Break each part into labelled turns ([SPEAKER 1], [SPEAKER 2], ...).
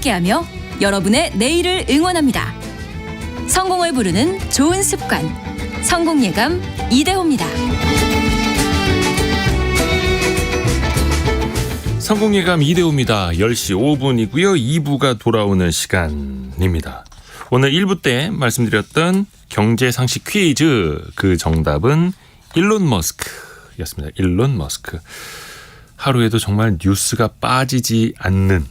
[SPEAKER 1] 함께하며 여러분의 내일을 응원합니다. 성공을 부르는 좋은 습관, 성공예감 이대호입니다.
[SPEAKER 2] 성공예감 이대호입니다. 10시 5분이고요. 2부가 돌아오는 시간입니다. 오늘 1부 때 말씀드렸던 경제상식 퀴즈, 그 정답은 일론 머스크였습니다. 일론 머스크. 하루에도 정말 뉴스가 빠지지 않는,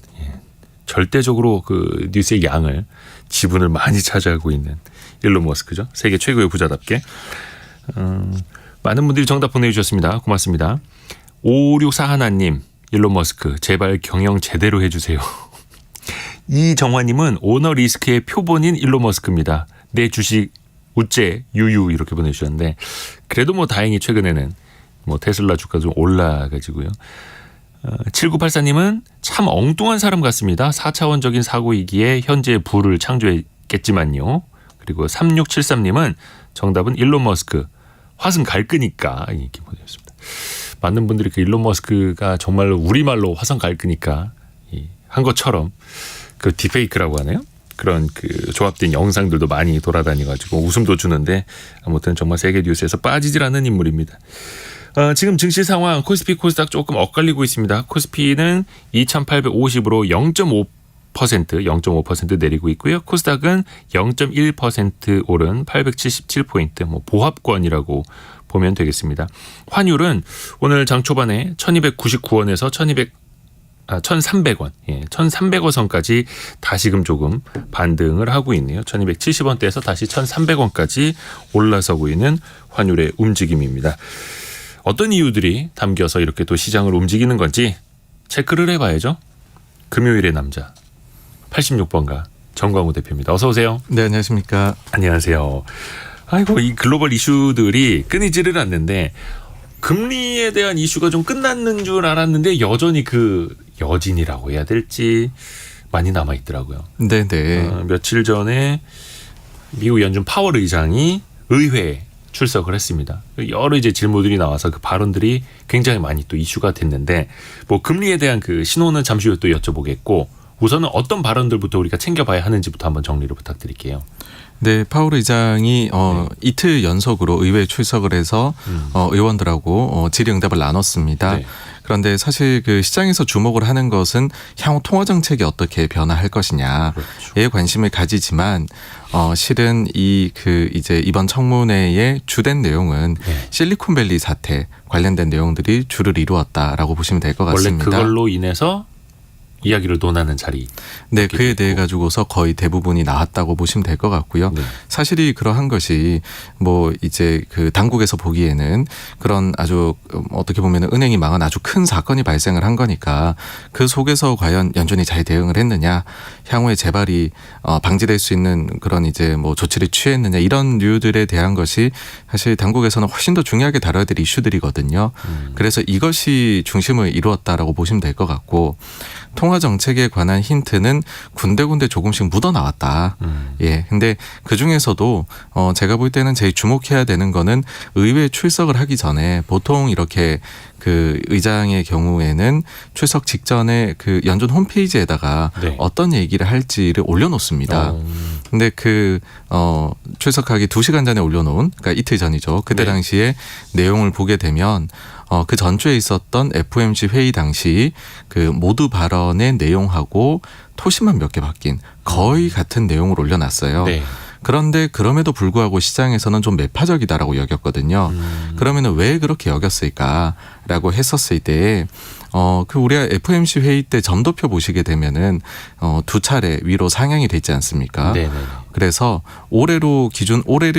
[SPEAKER 2] 절대적으로 그 뉴스의 양을, 지분을 많이 차지하고 있는 일론 머스크죠. 세계 최고의 부자답게. 많은 분들이 정답 보내주셨습니다. 고맙습니다. 5641님, 일론 머스크 제발 경영 제대로 해주세요. 이정화님은 오너 리스크의 표본인 일론 머스크입니다. 내 주식 우째 유유 이렇게 보내주셨는데, 그래도 뭐 다행히 최근에는 뭐 테슬라 주가 좀 올라가지고요. 7984님은 참 엉뚱한 사람 같습니다. 4차원적인 사고이기에 현재 부를 창조했겠지만요. 그리고 3673님은 정답은 일론 머스크 화승 갈 거니까 이렇게 보내주셨습니다. 많은 분들이 그 일론 머스크가 정말로 우리말로 화성 갈 거니까 한 것처럼 그 딥페이크라고 하네요. 그런 그 조합된 영상들도 많이 돌아다니가지고 웃음도 주는데, 아무튼 정말 세계 뉴스에서 빠지질 않는 인물입니다. 지금 증시 상황 코스피 코스닥 조금 엇갈리고 있습니다. 코스피는 2850으로 0.5% 내리고 있고요. 코스닥은 0.1% 오른 877포인트, 뭐 보합권이라고 보면 되겠습니다. 환율은 오늘 장 초반에 1299원에서 1300원, 1300원 선까지 다시금 조금 반등을 하고 있네요. 1270원대에서 다시 1300원까지 올라서고 있는 환율의 움직임입니다. 어떤 이유들이 담겨서 이렇게 또 시장을 움직이는 건지 체크를 해봐야죠. 금요일의 남자 86번가 정광우 대표입니다. 어서 오세요.
[SPEAKER 3] 네, 안녕하십니까.
[SPEAKER 2] 안녕하세요. 아이고, 이 글로벌 이슈들이 끊이지를 않는데, 금리에 대한 이슈가 좀 끝났는 줄 알았는데 여전히 그 여진이라고 해야 될지 많이 남아있더라고요.
[SPEAKER 3] 네네.
[SPEAKER 2] 며칠 전에 미국 연준 파월 의장이 의회에 출석을 했습니다. 여러 이제 질문들이 나와서 그 발언들이 굉장히 많이 또 이슈가 됐는데, 뭐 금리에 대한 그 신호는 잠시 후에 또 여쭤보겠고, 우선은 어떤 발언들부터 우리가 챙겨봐야 하는지부터 한번 정리를 부탁드릴게요.
[SPEAKER 3] 네, 파월 의장이 이틀 연속으로 의회에 출석을 해서 의원들하고 질의응답을 나눴습니다. 네. 그런데 사실 그 시장에서 주목을 하는 것은 향후 통화 정책이 어떻게 변화할 것이냐에 그렇죠. 관심을 가지지만 실은 이제 이번 청문회의 주된 내용은 실리콘밸리 사태 관련된 내용들이 주를 이루었다라고 보시면 될 것 같습니다.
[SPEAKER 2] 원래 그걸로 인해서 이야기를 논하는 자리.
[SPEAKER 3] 네, 그에 대해 가지고서 거의 대부분이 나왔다고 보시면 될 것 같고요. 네. 사실이 그러한 것이 뭐 이제 그 당국에서 보기에는 그런 아주 어떻게 보면 은행이 망한 아주 큰 사건이 발생을 한 거니까 그 속에서 과연 연준이 잘 대응을 했느냐, 향후에 재발이 방지될 수 있는 그런 이제 뭐 조치를 취했느냐, 이런 류들에 대한 것이 사실 당국에서는 훨씬 더 중요하게 다뤄야 될 이슈들이거든요. 그래서 이것이 중심을 이루었다라고 보시면 될 것 같고, 통화 정책에 관한 힌트는 군데군데 조금씩 묻어 나왔다. 예. 근데 그 중에서도 제가 볼 때는 제일 주목해야 되는 거는 의회에 출석을 하기 전에 보통 이렇게 그 의장의 경우에는 출석 직전에 그 연준 홈페이지에다가 어떤 얘기를 할지를 올려놓습니다. 근데 출석하기 2시간 전에 올려놓은, 그러니까 이틀 전이죠. 그때 당시에 내용을 보게 되면 그 전주에 있었던 FOMC 회의 당시 그 모두 발언의 내용하고 토시만 몇 개 바뀐 거의 같은 내용을 올려놨어요. 네. 그런데 그럼에도 불구하고 시장에서는 좀 매파적이다라고 여겼거든요. 그러면 왜 그렇게 여겼을까라고 했었을 때 우리가 FOMC 회의 때 점도표 보시게 되면은 2차례 위로 상향이 됐지 않습니까? 네네. 그래서 올해를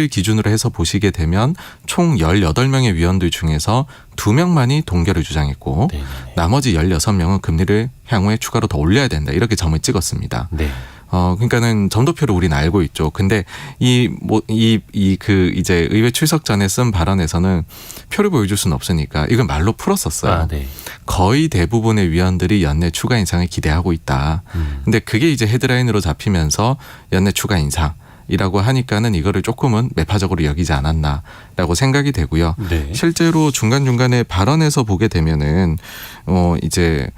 [SPEAKER 3] 기준으로 해서 보시게 되면 총 18명의 위원들 중에서 2명만이 동결을 주장했고, 네네. 나머지 16명은 금리를 향후에 추가로 더 올려야 된다, 이렇게 점을 찍었습니다. 네. 그러니까는 점도표를 우리는 알고 있죠. 근데 이제 의회 출석 전에 쓴 발언에서는 표를 보여줄 수는 없으니까 이걸 말로 풀었었어요. 네. 거의 대부분의 위원들이 연내 추가 인상을 기대하고 있다. 근데 그게 이제 헤드라인으로 잡히면서 연내 추가 인상이라고 하니까는 이거를 조금은 매파적으로 여기지 않았나라고 생각이 되고요. 네. 실제로 중간중간에 발언에서 보게 되면은 이제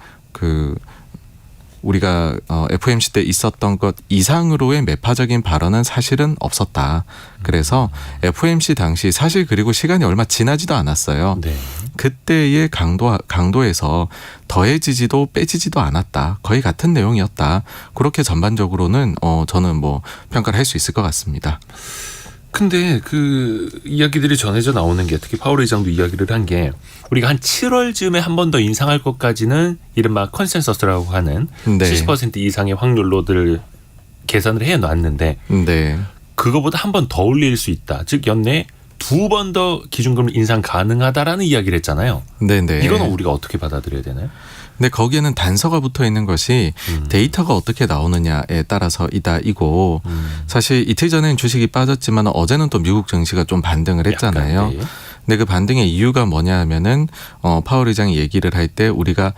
[SPEAKER 3] 우리가 FOMC 때 있었던 것 이상으로의 매파적인 발언은 사실은 없었다. 그래서 FOMC 당시 사실 그리고 시간이 얼마 지나지도 않았어요.
[SPEAKER 2] 네.
[SPEAKER 3] 그때의 강도에서 더해지지도 빼지지도 않았다. 거의 같은 내용이었다. 그렇게 전반적으로는 저는 뭐 평가를 할 수 있을 것 같습니다.
[SPEAKER 2] 근데 그 이야기들이 전해져 나오는 게 특히 파월 의장도 이야기를 한 게 우리가 한 7월쯤에 한 번 더 인상할 것까지는 이른바 컨센서스라고 하는
[SPEAKER 3] 네.
[SPEAKER 2] 70% 이상의 확률로들 계산을 해놨는데
[SPEAKER 3] 네.
[SPEAKER 2] 그거보다 한 번 더 올릴 수 있다. 즉 연내 2번 더 기준금리 인상 가능하다라는 이야기를 했잖아요.
[SPEAKER 3] 네네.
[SPEAKER 2] 이거는 우리가 어떻게 받아들여야 되나요?
[SPEAKER 3] 근데 거기에는 단서가 붙어 있는 것이 데이터가 어떻게 나오느냐에 따라서 이고 사실 이틀 전에는 주식이 빠졌지만 어제는 또 미국 증시가 좀 반등을 했잖아요.
[SPEAKER 2] 약간, 네.
[SPEAKER 3] 근데 그 반등의 이유가 뭐냐 하면은 파월 의장이 얘기를 할 때 우리가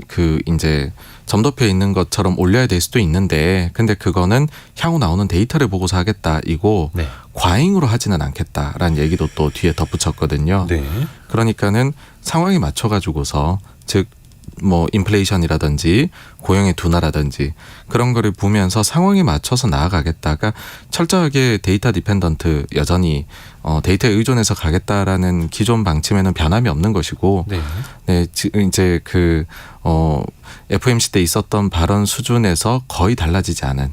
[SPEAKER 3] 그 이제 점도표에 있는 것처럼 올려야 될 수도 있는데 근데 그거는 향후 나오는 데이터를 보고서 하겠다 이고
[SPEAKER 2] 네.
[SPEAKER 3] 과잉으로 하지는 않겠다라는 얘기도 또 뒤에 덧붙였거든요.
[SPEAKER 2] 네.
[SPEAKER 3] 그러니까는 상황에 맞춰 가지고서 즉 뭐 인플레이션이라든지 고용의 둔화라든지 그런 거를 보면서 상황에 맞춰서 나아가겠다가 철저하게 데이터 디펜던트 여전히 데이터에 의존해서 가겠다라는 기존 방침에는 변함이 없는 것이고
[SPEAKER 2] 네.
[SPEAKER 3] 네, 이제 그 FOMC 때 있었던 발언 수준에서 거의 달라지지 않은.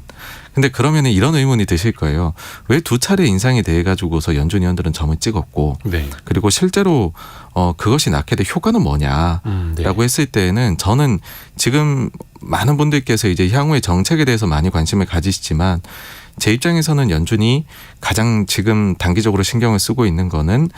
[SPEAKER 3] 근데 그러면은 이런 의문이 드실 거예요. 왜 두 차례 인상이 돼 가지고서 연준 위원들은 점을 찍었고,
[SPEAKER 2] 네.
[SPEAKER 3] 그리고 실제로 그것이 낳게 된 효과는 뭐냐라고
[SPEAKER 2] 네.
[SPEAKER 3] 했을 때에는 저는 지금 많은 분들께서 이제 향후의 정책에 대해서 많이 관심을 가지시지만 제 입장에서는 연준이 가장 지금 단기적으로 신경을 쓰고 있는 거는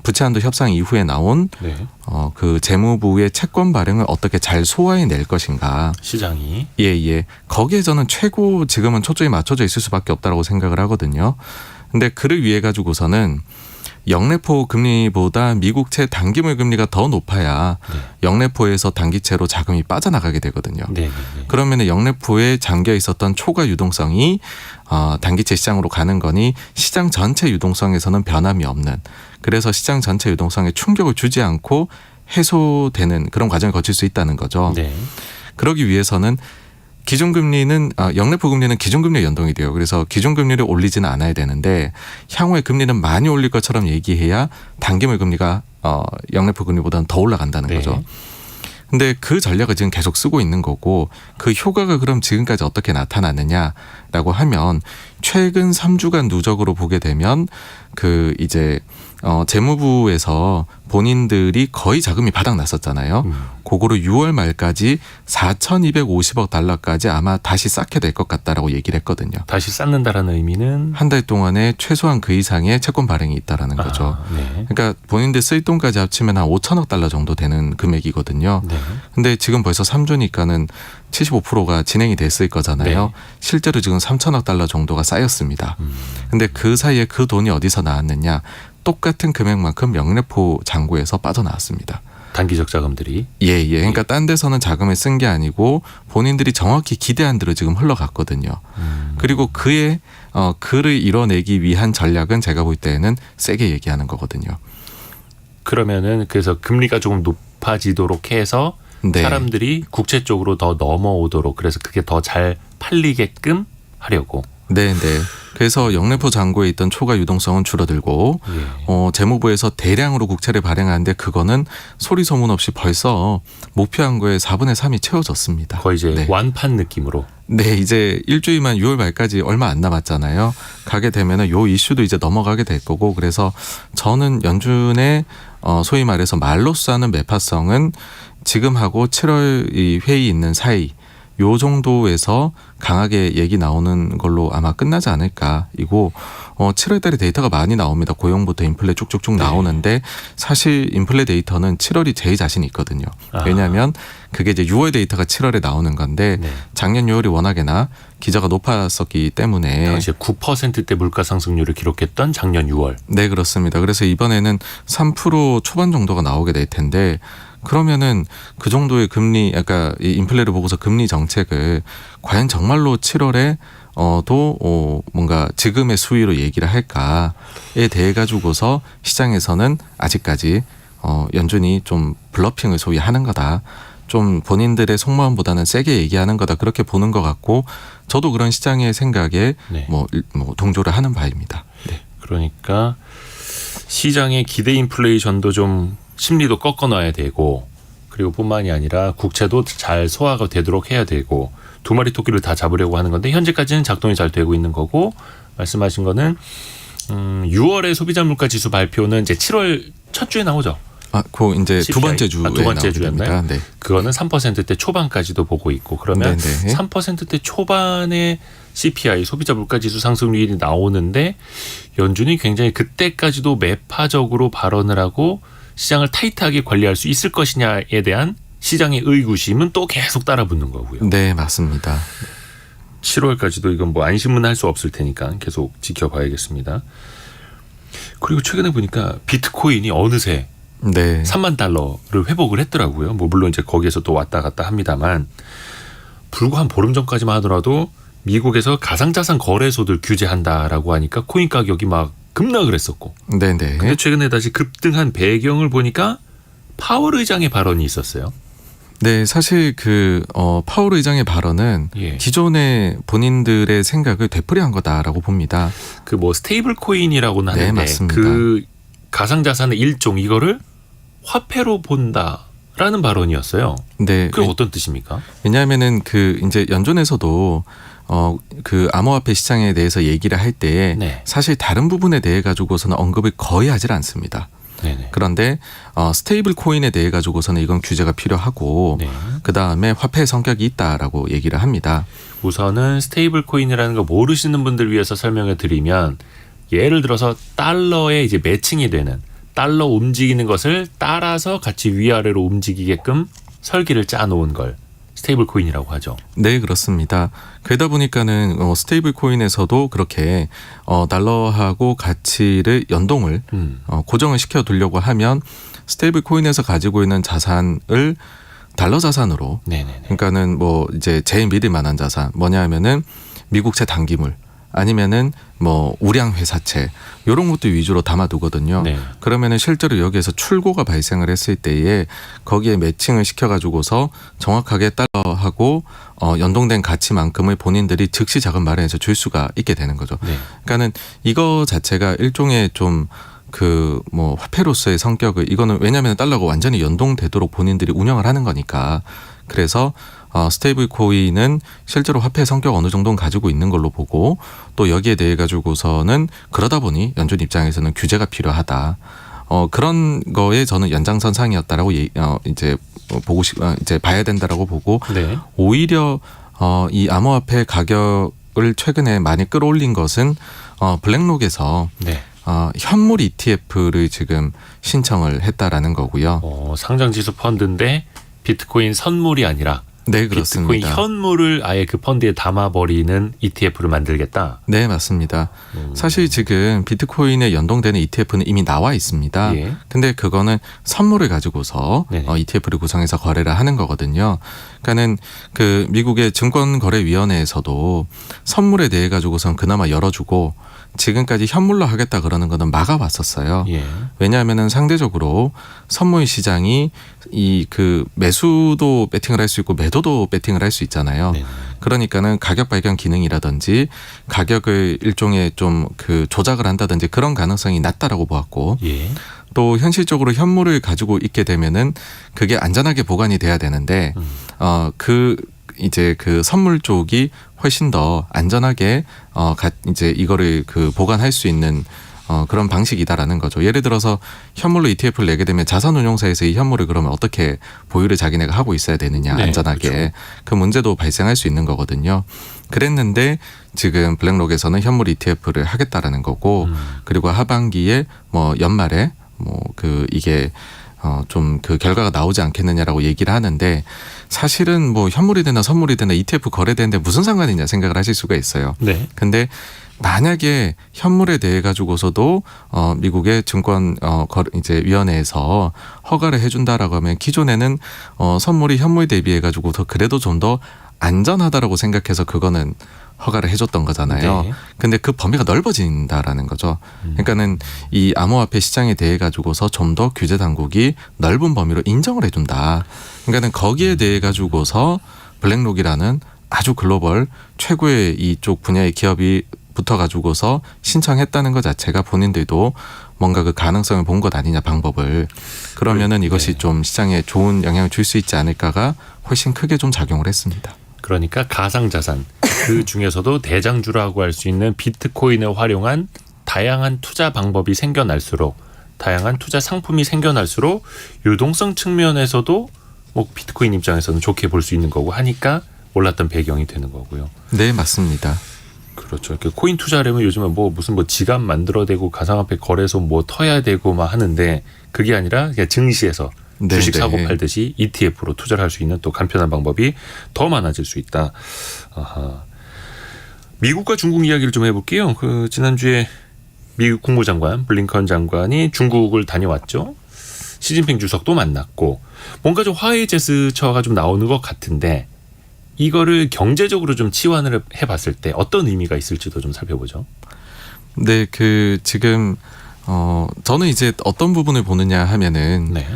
[SPEAKER 3] 부채 한도 협상 이후에 나온
[SPEAKER 2] 네.
[SPEAKER 3] 그 재무부의 채권 발행을 어떻게 잘 소화해 낼 것인가.
[SPEAKER 2] 시장이
[SPEAKER 3] 예. 거기에 저는 최고 지금은 초점이 맞춰져 있을 수밖에 없다라고 생각을 하거든요. 근데 그를 위해 가지고서는 영래포 금리보다 미국채 단기물 금리가 더 높아야
[SPEAKER 2] 네.
[SPEAKER 3] 영래포에서 단기채로 자금이 빠져나가게 되거든요.
[SPEAKER 2] 네.
[SPEAKER 3] 그러면 영래포에 잠겨 있었던 초과 유동성이 단기채 시장으로 가는 거니 시장 전체 유동성에서는 변함이 없는 그래서 시장 전체 유동성에 충격을 주지 않고 해소되는 그런 과정을 거칠 수 있다는 거죠.
[SPEAKER 2] 네.
[SPEAKER 3] 그러기 위해서는 기준금리는 영래포 금리는 기준금리에 연동이 돼요. 그래서 기준금리를 올리지는 않아야 되는데 향후에 금리는 많이 올릴 것처럼 얘기해야 단기물 금리가 영래포 금리보다는 더 올라간다는
[SPEAKER 2] 네.
[SPEAKER 3] 거죠. 근데 그 전략을 지금 계속 쓰고 있는 거고 그 효과가 그럼 지금까지 어떻게 나타났느냐라고 하면 최근 3주간 누적으로 보게 되면 그 이제 재무부에서 본인들이 거의 자금이 바닥났었잖아요. 그거를 6월 말까지 4,250억 달러까지 아마 다시 쌓게 될 것 같다라고 얘기를 했거든요.
[SPEAKER 2] 다시 쌓는다라는 의미는
[SPEAKER 3] 한 달 동안에 최소한 그 이상의 채권 발행이 있다라는 거죠.
[SPEAKER 2] 네.
[SPEAKER 3] 그러니까 본인들 쓸 돈까지 합치면 한 5천억 달러 정도 되는 금액이거든요.
[SPEAKER 2] 네.
[SPEAKER 3] 근데 지금 벌써 3주니까는 75%가 진행이 됐을 거잖아요.
[SPEAKER 2] 네.
[SPEAKER 3] 실제로 지금 3천억 달러 정도가 쌓였습니다. 근데 그 사이에 그 돈이 어디서 나왔느냐? 똑같은 금액만큼 영래포 잔고에서 빠져나왔습니다.
[SPEAKER 2] 단기적 자금들이
[SPEAKER 3] 예. 그러니까 딴 데서는 자금을 쓴 게 아니고 본인들이 정확히 기대한 대로 지금 흘러갔거든요. 그리고 그의 그를 이뤄내기 위한 전략은 제가 볼 때에는 세게 얘기하는 거거든요.
[SPEAKER 2] 그러면은 그래서 금리가 조금 높아지도록 해서
[SPEAKER 3] 네.
[SPEAKER 2] 사람들이 국채 쪽으로 더 넘어오도록 그래서 그게 더 잘 팔리게끔 하려고.
[SPEAKER 3] 네. 그래서 영래포 잔고에 있던 초과 유동성은 줄어들고
[SPEAKER 2] 예.
[SPEAKER 3] 재무부에서 대량으로 국채를 발행하는데 그거는 소리 소문 없이 벌써 목표한 거에 4분의 3이 채워졌습니다.
[SPEAKER 2] 거의 이제
[SPEAKER 3] 네.
[SPEAKER 2] 완판 느낌으로.
[SPEAKER 3] 네, 이제 일주일만 6월 말까지 얼마 안 남았잖아요. 가게 되면은 요 이슈도 이제 넘어가게 될 거고 그래서 저는 연준의 소위 말해서 말로써 하는 매파성은 지금하고 7월 이 회의 있는 사이 요 정도에서 강하게 얘기 나오는 걸로 아마 끝나지 않을까. 이고 7월 달에 데이터가 많이 나옵니다. 고용부터 인플레 쭉쭉쭉 나오는데 사실 인플레 데이터는 7월이 제일 자신이 있거든요. 왜냐하면 그게 이제 6월 데이터가 7월에 나오는 건데
[SPEAKER 2] 네.
[SPEAKER 3] 작년 6월이 워낙에나 기저가 높았었기 때문에
[SPEAKER 2] 당시에 9%대 물가 상승률을 기록했던 작년 6월.
[SPEAKER 3] 네, 그렇습니다. 그래서 이번에는 3% 초반 정도가 나오게 될 텐데 그러면은 그 정도의 금리, 아까 이 인플레를 보고서 금리 정책을 과연 정말로 7월에 또 뭔가 지금의 수위로 얘기를 할까에 대해 가지고서 시장에서는 아직까지 연준이 좀 블러핑을 소위 하는 거다. 좀 본인들의 속마음보다는 세게 얘기하는 거다 그렇게 보는 것 같고 저도 그런 시장의 생각에
[SPEAKER 2] 네.
[SPEAKER 3] 뭐 동조를 하는 바입니다. 네.
[SPEAKER 2] 그러니까 시장의 기대 인플레이션도 좀 심리도 꺾어놔야 되고 그리고 뿐만이 아니라 국채도 잘 소화가 되도록 해야 되고 두 마리 토끼를 다 잡으려고 하는 건데 현재까지는 작동이 잘 되고 있는 거고 말씀하신 거는 6월에 소비자 물가 지수 발표는 이제 7월 첫 주에 나오죠.
[SPEAKER 3] 그 이제
[SPEAKER 2] CPI.
[SPEAKER 3] 두 번째 주에
[SPEAKER 2] 두 번째 주였나요?
[SPEAKER 3] 네.
[SPEAKER 2] 그거는 3%대 초반까지도 보고 있고 그러면
[SPEAKER 3] 네네.
[SPEAKER 2] 3%대 초반에 CPI 소비자 물가 지수 상승률이 나오는데 연준이 굉장히 그때까지도 매파적으로 발언을 하고 시장을 타이트하게 관리할 수 있을 것이냐에 대한 시장의 의구심은 또 계속 따라붙는 거고요.
[SPEAKER 3] 네, 맞습니다.
[SPEAKER 2] 7월까지도 이건 뭐 안심은 할 수 없을 테니까 계속 지켜봐야겠습니다. 그리고 최근에 보니까 비트코인이 어느새
[SPEAKER 3] 네.
[SPEAKER 2] 3만 달러를 회복을 했더라고요. 뭐 물론 이제 거기에서 또 왔다 갔다 합니다만 불과 한 보름 전까지만 하더라도 미국에서 가상자산 거래소들 규제한다라고 하니까 코인 가격이 막 급락을 했었고
[SPEAKER 3] 네네.
[SPEAKER 2] 근데 최근에 다시 급등한 배경을 보니까 파월 의장의 발언이 있었어요.
[SPEAKER 3] 네, 사실 파월 의장의 발언은
[SPEAKER 2] 예.
[SPEAKER 3] 기존의 본인들의 생각을 되풀이한 거다라고 봅니다.
[SPEAKER 2] 그 뭐 스테이블 코인이라고는
[SPEAKER 3] 네,
[SPEAKER 2] 하는데
[SPEAKER 3] 맞습니다.
[SPEAKER 2] 그 가상자산의 일종 이거를 화폐로 본다라는 발언이었어요.
[SPEAKER 3] 네.
[SPEAKER 2] 그게 어떤 뜻입니까?
[SPEAKER 3] 왜냐하면은 이제 연준에서도 그 암호화폐 시장에 대해서 얘기를 할 때
[SPEAKER 2] 네.
[SPEAKER 3] 사실 다른 부분에 대해 가지고서는 언급을 거의 하질 않습니다.
[SPEAKER 2] 네네.
[SPEAKER 3] 그런데 스테이블 코인에 대해 가지고서는 이건 규제가 필요하고
[SPEAKER 2] 네.
[SPEAKER 3] 그 다음에 화폐의 성격이 있다라고 얘기를 합니다.
[SPEAKER 2] 우선은 스테이블 코인이라는 거 모르시는 분들 위해서 설명을 드리면 예를 들어서 달러에 이제 매칭이 되는 달러 움직이는 것을 따라서 같이 위아래로 움직이게끔 설계를 짜놓은 걸 스테이블 코인이라고 하죠.
[SPEAKER 3] 네, 그렇습니다. 그러다 보니까는 스테이블 코인에서도 그렇게 달러하고 가치를 연동을 고정을 시켜 두려고 하면 스테이블 코인에서 가지고 있는 자산을 달러 자산으로
[SPEAKER 2] 네네네.
[SPEAKER 3] 그러니까는 뭐 이제 제일 믿을 만한 자산 뭐냐 하면은 미국채 단기물 아니면은 뭐 우량 회사채 이런 것들 위주로 담아두거든요.
[SPEAKER 2] 네.
[SPEAKER 3] 그러면은 실제로 여기에서 출고가 발생을 했을 때에 거기에 매칭을 시켜가지고서 정확하게 달러하고 연동된 가치만큼을 본인들이 즉시 자금 마련해서 줄 수가 있게 되는 거죠.
[SPEAKER 2] 네.
[SPEAKER 3] 그러니까는 이거 자체가 일종의 좀 뭐 화폐로서의 성격을 이거는 왜냐하면 달러가 완전히 연동되도록 본인들이 운영을 하는 거니까 그래서 스테이블 코인은 실제로 화폐 성격 어느 정도는 가지고 있는 걸로 보고 또 여기에 대해 가지고서는 그러다 보니 연준 입장에서는 규제가 필요하다. 그런 거에 저는 연장선상이었다라고 이제 이제 봐야 된다라고 보고
[SPEAKER 2] 네.
[SPEAKER 3] 오히려 이 암호화폐 가격을 최근에 많이 끌어올린 것은 블랙록에서
[SPEAKER 2] 네.
[SPEAKER 3] 현물 ETF를 지금 신청을 했다라는 거고요.
[SPEAKER 2] 상장지수 펀드인데 비트코인 선물이 아니라
[SPEAKER 3] 네,
[SPEAKER 2] 비트코인
[SPEAKER 3] 그렇습니다.
[SPEAKER 2] 현물을 아예 그 펀드에 담아버리는 ETF를 만들겠다.
[SPEAKER 3] 네, 맞습니다. 사실 지금 비트코인에 연동되는 ETF는 이미 나와 있습니다.
[SPEAKER 2] 예.
[SPEAKER 3] 근데 그거는 선물을 가지고서
[SPEAKER 2] 네네.
[SPEAKER 3] ETF를 구성해서 거래를 하는 거거든요. 그러니까는 그 미국의 증권거래위원회에서도 선물에 대해 가지고선 그나마 열어주고 지금까지 현물로 하겠다 그러는 거는 막아왔었어요.
[SPEAKER 2] 예.
[SPEAKER 3] 왜냐하면은 상대적으로 선물 시장이 매수도 배팅을 할 수 있고 매도도 배팅을 할 수 있잖아요.
[SPEAKER 2] 네네.
[SPEAKER 3] 그러니까는 가격 발견 기능이라든지 가격을 일종의 좀 조작을 한다든지 그런 가능성이 낮다라고 보았고
[SPEAKER 2] 예.
[SPEAKER 3] 또 현실적으로 현물을 가지고 있게 되면은 그게 안전하게 보관이 돼야 되는데 이제 그 선물 쪽이 훨씬 더 안전하게 이제 이거를 보관할 수 있는 그런 방식이다라는 거죠. 예를 들어서 현물로 ETF를 내게 되면 자산운용사에서 이 현물을 그러면 어떻게 보유를 자기네가 하고 있어야 되느냐
[SPEAKER 2] 네,
[SPEAKER 3] 안전하게
[SPEAKER 2] 그렇죠.
[SPEAKER 3] 그 문제도 발생할 수 있는 거거든요. 그랬는데 지금 블랙록에서는 현물 ETF를 하겠다라는 거고 그리고 하반기에 뭐 연말에 이게 좀 결과가 나오지 않겠느냐라고 얘기를 하는데 사실은 뭐 현물이 되나 선물이 되나 ETF 거래되는데 무슨 상관이냐 생각을 하실 수가 있어요.
[SPEAKER 2] 네.
[SPEAKER 3] 근데 만약에 현물에 대해 가지고서도 미국의 증권 이제 위원회에서 허가를 해준다라고 하면 기존에는 선물이 현물 대비해 가지고서 그래도 좀 더 안전하다라고 생각해서 그거는 허가를 해줬던 거잖아요.
[SPEAKER 2] 네.
[SPEAKER 3] 근데 그 범위가 넓어진다라는 거죠. 그러니까는 이 암호화폐 시장에 대해 가지고서 좀 더 규제 당국이 넓은 범위로 인정을 해준다. 그러니까는 거기에 대해 가지고서 블랙록이라는 아주 글로벌 최고의 이쪽 분야의 기업이 붙어가지고서 신청했다는 것 자체가 본인들도 뭔가 그 가능성을 본 것 아니냐 방법을. 그러면은 이것이
[SPEAKER 2] 네.
[SPEAKER 3] 좀 시장에 좋은 영향을 줄 수 있지 않을까가 훨씬 크게 좀 작용을 했습니다.
[SPEAKER 2] 그러니까 가상자산 그 중에서도 대장주라고 할 수 있는 비트코인을 활용한 다양한 투자 방법이 생겨날수록 다양한 투자 상품이 생겨날수록 유동성 측면에서도 뭐 비트코인 입장에서는 좋게 볼 수 있는 거고 하니까 올랐던 배경이 되는 거고요.
[SPEAKER 3] 네, 맞습니다.
[SPEAKER 2] 그렇죠. 이렇게 코인 투자하려면 요즘은 뭐 무슨 뭐 지갑 만들어대고 가상화폐 거래소 뭐 터야 되고 막 하는데 그게 아니라 그냥 증시에서
[SPEAKER 3] 네,
[SPEAKER 2] 주식
[SPEAKER 3] 네.
[SPEAKER 2] 사고 팔듯이 ETF로 투자를 할 수 있는 또 간편한 방법이 더 많아질 수 있다. 아하. 미국과 중국 이야기를 좀 해볼게요. 그 지난주에 미국 국무장관 블링컨 장관이 중국을 다녀왔죠. 시진핑 주석도 만났고 뭔가 좀 화해 제스처가 좀 나오는 것 같은데 이거를 경제적으로 좀 치환을 해봤을 때 어떤 의미가 있을지도 좀 살펴보죠.
[SPEAKER 3] 네, 그 지금 저는 이제 어떤 부분을 보느냐 하면은
[SPEAKER 2] 네.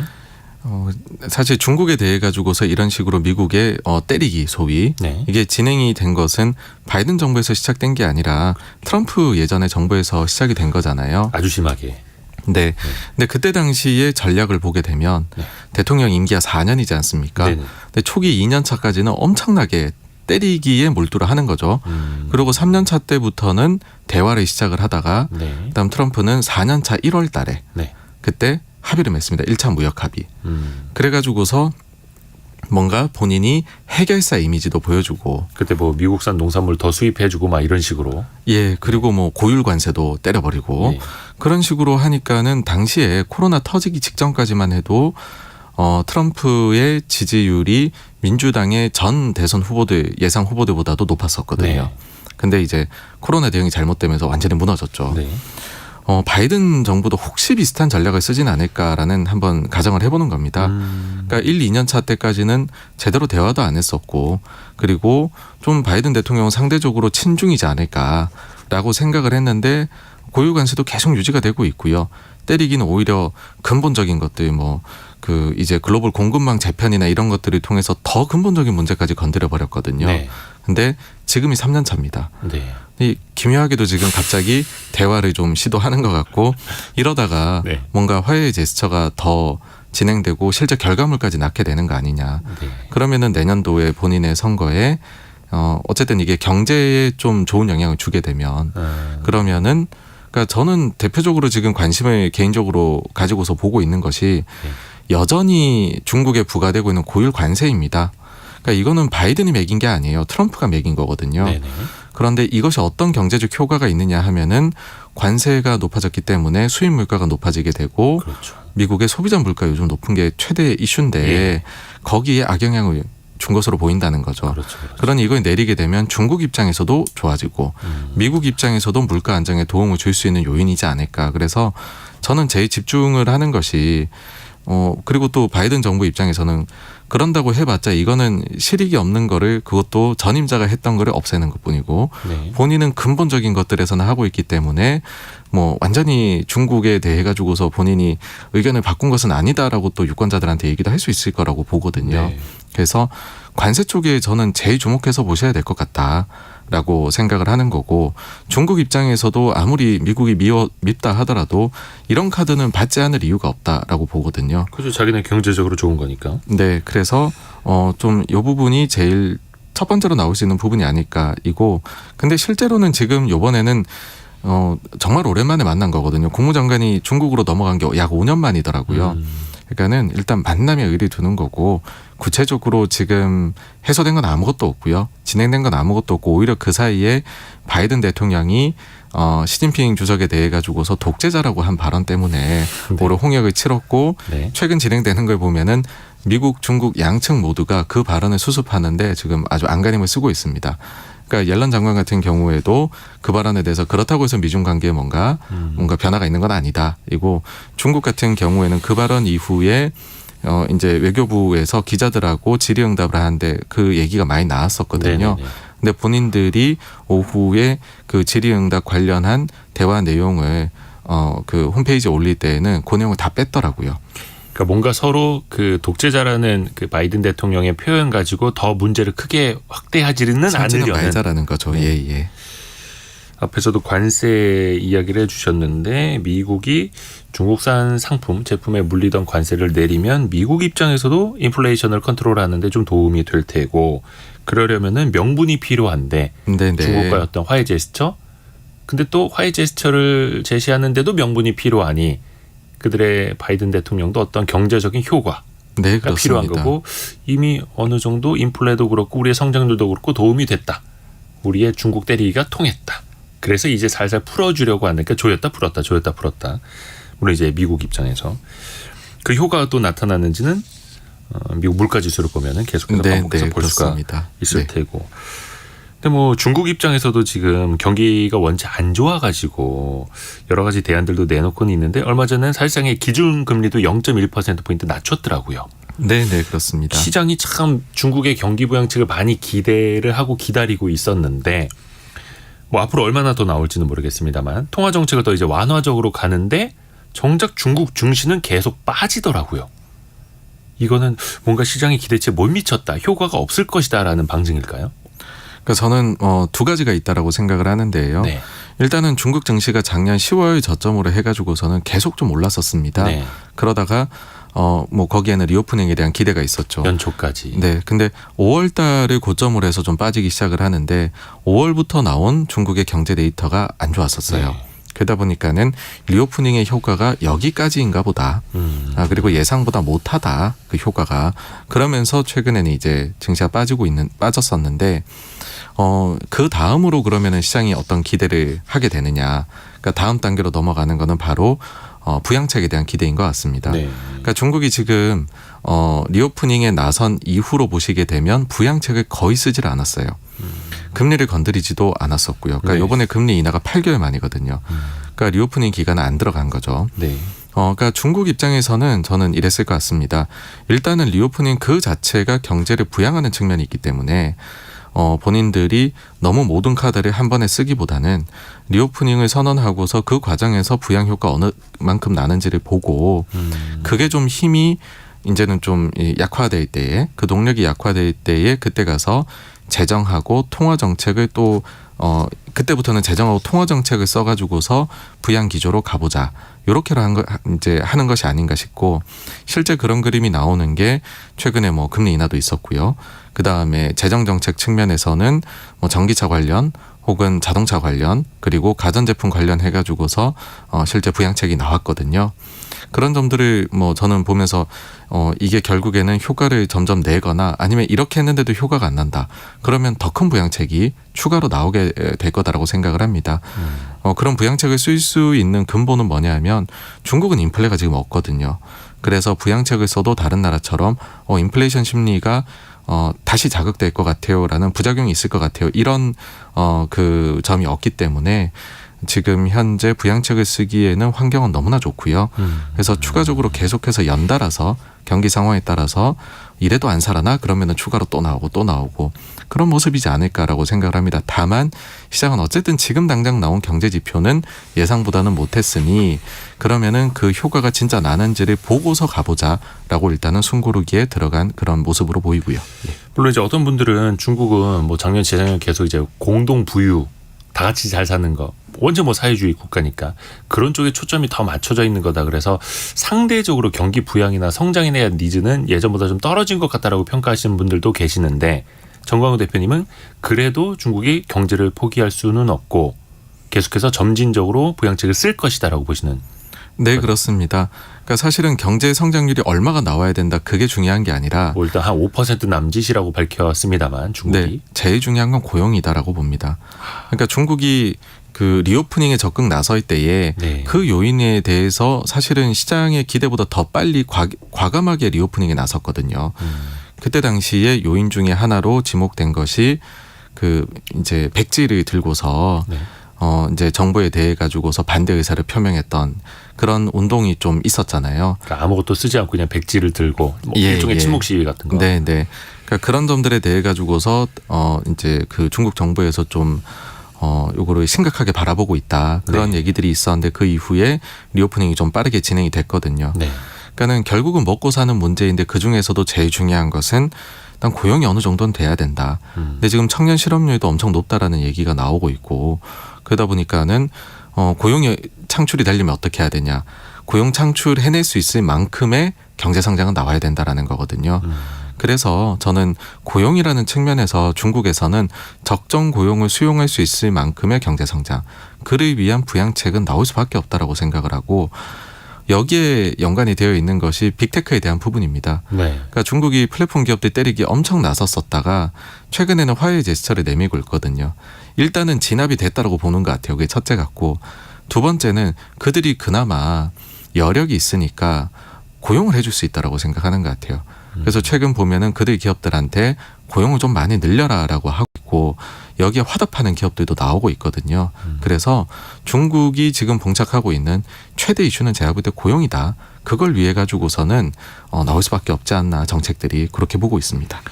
[SPEAKER 3] 사실 중국에 대해 가지고서 이런 식으로 미국의 때리기 소위
[SPEAKER 2] 네.
[SPEAKER 3] 이게 진행이 된 것은 바이든 정부에서 시작된 게 아니라 트럼프 예전에 정부에서 시작이 된 거잖아요.
[SPEAKER 2] 아주 심하게.
[SPEAKER 3] 네. 근데 그때 당시의 전략을 보게 되면
[SPEAKER 2] 네.
[SPEAKER 3] 대통령 임기가 4년이지 않습니까?
[SPEAKER 2] 네네.
[SPEAKER 3] 근데 초기 2년 차까지는 엄청나게 때리기에 몰두를 하는 거죠. 그리고 3년 차 때부터는 대화를 시작을 하다가
[SPEAKER 2] 네.
[SPEAKER 3] 그다음 트럼프는 4년 차 1월 달에
[SPEAKER 2] 네.
[SPEAKER 3] 그때 합의를 맺습니다. 1차 무역 합의. 그래가지고서 뭔가 본인이 해결사 이미지도 보여주고
[SPEAKER 2] 그때 뭐 미국산 농산물 더 수입해주고 막 이런 식으로.
[SPEAKER 3] 예, 그리고 뭐 고율 관세도 때려버리고
[SPEAKER 2] 네.
[SPEAKER 3] 그런 식으로 하니까는 당시에 코로나 터지기 직전까지만 해도 트럼프의 지지율이 민주당의 전 대선 후보들 예상 후보들보다도 높았었거든요.
[SPEAKER 2] 네.
[SPEAKER 3] 근데 이제 코로나 대응이 잘못되면서 완전히 무너졌죠.
[SPEAKER 2] 네.
[SPEAKER 3] 바이든 정부도 혹시 비슷한 전략을 쓰진 않을까라는 한번 가정을 해보는 겁니다. 그러니까 1, 2년 차 때까지는 제대로 대화도 안 했었고 그리고 좀 바이든 대통령은 상대적으로 친중이지 않을까라고 생각을 했는데 고유 관세도 계속 유지가 되고 있고요. 때리기는 오히려 근본적인 것들 그 이제 글로벌 공급망 재편이나 이런 것들을 통해서 더 근본적인 문제까지 건드려 버렸거든요.
[SPEAKER 2] 네.
[SPEAKER 3] 근데 지금이 3년 차입니다.
[SPEAKER 2] 네.
[SPEAKER 3] 이 기묘하게도 지금 갑자기 대화를 좀 시도하는 것 같고 이러다가
[SPEAKER 2] 네.
[SPEAKER 3] 뭔가 화해의 제스처가 더 진행되고 실제 결과물까지 낳게 되는 거 아니냐.
[SPEAKER 2] 네.
[SPEAKER 3] 그러면은 내년도에 본인의 선거에 어쨌든 이게 경제에 좀 좋은 영향을 주게 되면 그러면은 그러니까 저는 대표적으로 지금 관심을 개인적으로 가지고서 보고 있는 것이
[SPEAKER 2] 네.
[SPEAKER 3] 여전히 중국에 부과되고 있는 고율 관세입니다. 그러니까 이거는 바이든이 매긴 게 아니에요. 트럼프가 매긴 거거든요.
[SPEAKER 2] 네네.
[SPEAKER 3] 그런데 이것이 어떤 경제적 효과가 있느냐 하면은 관세가 높아졌기 때문에 수입 물가가 높아지게 되고
[SPEAKER 2] 그렇죠.
[SPEAKER 3] 미국의 소비자 물가 요즘 높은 게 최대 이슈인데
[SPEAKER 2] 예.
[SPEAKER 3] 거기에 악영향을 준 것으로 보인다는 거죠.
[SPEAKER 2] 그렇죠. 그렇죠.
[SPEAKER 3] 그러니 이걸 내리게 되면 중국 입장에서도 좋아지고 미국 입장에서도 물가 안정에 도움을 줄 수 있는 요인이지 않을까. 그래서 저는 제일 집중을 하는 것이 그리고 또 바이든 정부 입장에서는 그런다고 해봤자 이거는 실익이 없는 거를 그것도 전임자가 했던 거를 없애는 것뿐이고
[SPEAKER 2] 네.
[SPEAKER 3] 본인은 근본적인 것들에서는 하고 있기 때문에 뭐 완전히 중국에 대해 가지고서 본인이 의견을 바꾼 것은 아니다라고 또 유권자들한테 얘기도 할 수 있을 거라고 보거든요.
[SPEAKER 2] 네.
[SPEAKER 3] 그래서 관세 쪽에 저는 제일 주목해서 보셔야 될 것 같다라고 생각을 하는 거고 중국 입장에서도 아무리 미국이 밉다 하더라도 이런 카드는 받지 않을 이유가 없다라고 보거든요.
[SPEAKER 2] 그렇죠. 자기는 경제적으로 좋은 거니까.
[SPEAKER 3] 네, 그래서 좀 이 부분이 제일 첫 번째로 나올 수 있는 부분이 아닐까이고 근데 실제로는 지금 이번에는 정말 오랜만에 만난 거거든요. 국무장관이 중국으로 넘어간 게 약 5년 만이더라고요. 그러니까는 일단 만남에 의리 두는 거고 구체적으로 지금 해소된 건 아무것도 없고요. 진행된 건 아무것도 없고 오히려 그 사이에 바이든 대통령이 시진핑 주석에 대해 가지고서 독재자라고 한 발언 때문에 오히려 홍역을 치렀고
[SPEAKER 2] 네.
[SPEAKER 3] 최근 진행되는 걸 보면은 미국, 중국 양측 모두가 그 발언을 수습하는데 지금 아주 안간힘을 쓰고 있습니다. 그러니까 옐런 장관 같은 경우에도 그 발언에 대해서 그렇다고 해서 미중 관계에 뭔가 변화가 있는 건 아니다. 그리고 중국 같은 경우에는 그 발언 이후에 이제 외교부에서 기자들하고 질의응답을 하는데 그 얘기가 많이 나왔었거든요.
[SPEAKER 2] 네네네.
[SPEAKER 3] 근데 본인들이 오후에 그 질의응답 관련한 대화 내용을 그 홈페이지에 올릴 때에는 그 내용을 다 뺐더라고요.
[SPEAKER 2] 그러니까 뭔가 서로 그 독재자라는 그 바이든 대통령의 표현 가지고 더 문제를 크게 확대하지는
[SPEAKER 3] 사지는
[SPEAKER 2] 않으려는.
[SPEAKER 3] 말자라는 거죠.
[SPEAKER 2] 네.
[SPEAKER 3] 예.
[SPEAKER 2] 앞에서도 관세 이야기를 해주셨는데 미국이 중국산 상품 제품에 물리던 관세를 내리면 미국 입장에서도 인플레이션을 컨트롤하는데 좀 도움이 될 테고 그러려면은 명분이 필요한데
[SPEAKER 3] 네네.
[SPEAKER 2] 중국과의 어떤 화해 제스처 근데 또 화해 제스처를 제시하는데도 명분이 필요하니 그들의 바이든 대통령도 어떤 경제적인 효과가
[SPEAKER 3] 네, 그렇습니다.
[SPEAKER 2] 필요한 거고 이미 어느 정도 인플레도 그렇고 우리의 성장률도 그렇고 도움이 됐다. 우리의 중국 때리기가 통했다. 그래서 이제 살살 풀어주려고 하니까 조였다 풀었다. 물론 이제 미국 입장에서 그 효과가 또 나타나는지는 미국 물가지수를 보면은 계속해서 반복해서 볼
[SPEAKER 3] 그렇습니다.
[SPEAKER 2] 수가 있을
[SPEAKER 3] 네.
[SPEAKER 2] 테고. 근데 뭐 중국 입장에서도 지금 경기가 원체 안 좋아가지고 여러 가지 대안들도 내놓고는 있는데 얼마 전에 사실상의 기준금리도 0.1%포인트 낮췄더라고요.
[SPEAKER 3] 네, 그렇습니다.
[SPEAKER 2] 시장이 참 중국의 경기 부양책을 많이 기대를 하고 기다리고 있었는데 뭐 앞으로 얼마나 더 나올지는 모르겠습니다만 통화 정책을 더 이제 완화적으로 가는데 정작 중국 증시는 계속 빠지더라고요. 이거는 뭔가 시장의 기대치에 못 미쳤다, 효과가 없을 것이다라는 방증일까요?
[SPEAKER 3] 그러니까 저는 두 가지가 있다라고 생각을 하는데요.
[SPEAKER 2] 네.
[SPEAKER 3] 일단은 중국 증시가 작년 10월 저점으로 해가지고서는 계속 좀 올랐었습니다.
[SPEAKER 2] 네.
[SPEAKER 3] 그러다가 뭐 거기에는 리오프닝에 대한 기대가 있었죠.
[SPEAKER 2] 연초까지.
[SPEAKER 3] 네, 근데 5월 달을 고점으로 해서 좀 빠지기 시작을 하는데 5월부터 나온 중국의 경제 데이터가 안 좋았었어요.
[SPEAKER 2] 네.
[SPEAKER 3] 그러다 보니까는 리오프닝의 효과가 여기까지인가 보다. 그리고 예상보다 못하다 그 효과가. 그러면서 최근에는 이제 증시가 빠졌었는데 그 다음으로 그러면은 시장이 어떤 기대를 하게 되느냐. 그러니까 다음 단계로 넘어가는 거는 바로 부양책에 대한 기대인 것 같습니다.
[SPEAKER 2] 네.
[SPEAKER 3] 그러니까 중국이 지금 리오프닝에 나선 이후로 보시게 되면 부양책을 거의 쓰질 않았어요. 금리를 건드리지도 않았었고요. 그러니까
[SPEAKER 2] 네.
[SPEAKER 3] 이번에 금리 인하가 8개월 만이거든요. 그러니까 리오프닝 기간은 안 들어간 거죠.
[SPEAKER 2] 네.
[SPEAKER 3] 그러니까 중국 입장에서는 저는 이랬을 것 같습니다. 일단은 리오프닝 그 자체가 경제를 부양하는 측면이 있기 때문에 본인들이 너무 모든 카드를 한 번에 쓰기보다는 리오프닝을 선언하고서 그 과정에서 부양 효과 어느 만큼 나는지를 보고 그게 좀 힘이 이제는 좀 약화될 때에 그 동력이 약화될 때에 그때 가서 재정하고 통화 정책을 또 그때부터는 재정하고 통화 정책을 써가지고서 부양 기조로 가보자. 요렇게로 이제 하는 것이 아닌가 싶고 실제 그런 그림이 나오는 게 최근에 뭐 금리 인하도 있었고요. 그 다음에 재정 정책 측면에서는 뭐 전기차 관련 혹은 자동차 관련 그리고 가전제품 관련 해가지고서 실제 부양책이 나왔거든요. 그런 점들을 뭐 저는 보면서 이게 결국에는 효과를 점점 내거나 아니면 이렇게 했는데도 효과가 안 난다. 그러면 더 큰 부양책이 추가로 나오게 될 거다라고 생각을 합니다. 그런 부양책을 쓸 수 있는 근본은 뭐냐 하면 중국은 인플레가 지금 없거든요. 그래서 부양책을 써도 다른 나라처럼 인플레이션 심리가 다시 자극될 것 같아요라는 부작용이 있을 것 같아요. 이런 그 점이 없기 때문에 지금 현재 부양책을 쓰기에는 환경은 너무나 좋고요. 그래서 추가적으로 계속해서 연달아서 경기 상황에 따라서 이래도 안 살아나 그러면은 추가로 또 나오고 그런 모습이지 않을까라고 생각을 합니다. 다만 시장은 어쨌든 지금 당장 나온 경제 지표는 예상보다는 못했으니 그러면은 그 효과가 진짜 나는지를 보고서 가보자라고 일단은 숨고르기에 들어간 그런 모습으로 보이고요.
[SPEAKER 2] 물론 이제 어떤 분들은 중국은 뭐 작년 재작년 계속 이제 공동 부유 다 같이 잘 사는 거 원체 뭐 사회주의 국가니까 그런 쪽에 초점이 더 맞춰져 있는 거다. 그래서 상대적으로 경기 부양이나 성장에 대한 니즈는 예전보다 좀 떨어진 것 같다라고 평가하시는 분들도 계시는데 정광훈 대표님은 그래도 중국이 경제를 포기할 수는 없고 계속해서 점진적으로 부양책을 쓸 것이다라고 보시는.
[SPEAKER 3] 네, 그렇습니다. 그러니까 사실은 경제 성장률이 얼마가 나와야 된다 그게 중요한 게 아니라
[SPEAKER 2] 뭐 일단 한 5% 남짓이라고 밝혔습니다만 중국이.
[SPEAKER 3] 네, 제일 중요한 건 고용이다라고 봅니다. 그러니까 중국이 그 리오프닝에 적극 나설 때에
[SPEAKER 2] 네.
[SPEAKER 3] 그 요인에 대해서 사실은 시장의 기대보다 더 빨리 과감하게 리오프닝에 나섰거든요. 그때 당시에 요인 중에 하나로 지목된 것이 그 이제 백지를 들고서
[SPEAKER 2] 네.
[SPEAKER 3] 이제 정부에 대해 가지고서 반대 의사를 표명했던 그런 운동이 좀 있었잖아요.
[SPEAKER 2] 그러니까 아무것도 쓰지 않고 그냥 백지를 들고 뭐
[SPEAKER 3] 예,
[SPEAKER 2] 일종의
[SPEAKER 3] 예.
[SPEAKER 2] 침묵 시위 같은 거.
[SPEAKER 3] 네, 네. 그러니까 그런 점들에 대해 가지고서 이제 그 중국 정부에서 좀 요거를 심각하게 바라보고 있다. 그런
[SPEAKER 2] 네.
[SPEAKER 3] 얘기들이 있었는데 그 이후에 리오프닝이 좀 빠르게 진행이 됐거든요.
[SPEAKER 2] 네.
[SPEAKER 3] 그러니까는 결국은 먹고 사는 문제인데 그 중에서도 제일 중요한 것은 일단 고용이 어느 정도는 돼야 된다. 근데 지금 청년 실업률도 엄청 높다라는 얘기가 나오고 있고 그러다 보니까는 고용이 창출이 되려면 어떻게 해야 되냐. 고용 창출해낼 수 있을 만큼의 경제 성장은 나와야 된다라는 거거든요. 그래서 저는 고용이라는 측면에서 중국에서는 적정 고용을 수용할 수 있을 만큼의 경제 성장, 그를 위한 부양책은 나올 수밖에 없다라고 생각을 하고 여기에 연관이 되어 있는 것이 빅테크에 대한 부분입니다.
[SPEAKER 2] 네.
[SPEAKER 3] 그러니까 중국이 플랫폼 기업들 때리기 엄청 나섰었다가 최근에는 화해 제스처를 내밀고 있거든요. 일단은 진압이 됐다라고 보는 것 같아요. 그게 첫째 같고 두 번째는 그들이 그나마 여력이 있으니까 고용을 해줄 수 있다라고 생각하는 것 같아요. 그래서 최근 보면은 그들 기업들한테 고용을 좀 많이 늘려라라고 하고 있고 여기에 화답하는 기업들도 나오고 있거든요. 그래서 중국이 지금 봉착하고 있는 최대 이슈는 제가 볼 때 고용이다. 그걸 위해 가지고서는 나올 수밖에 없지 않나 정책들이 그렇게 보고 있습니다.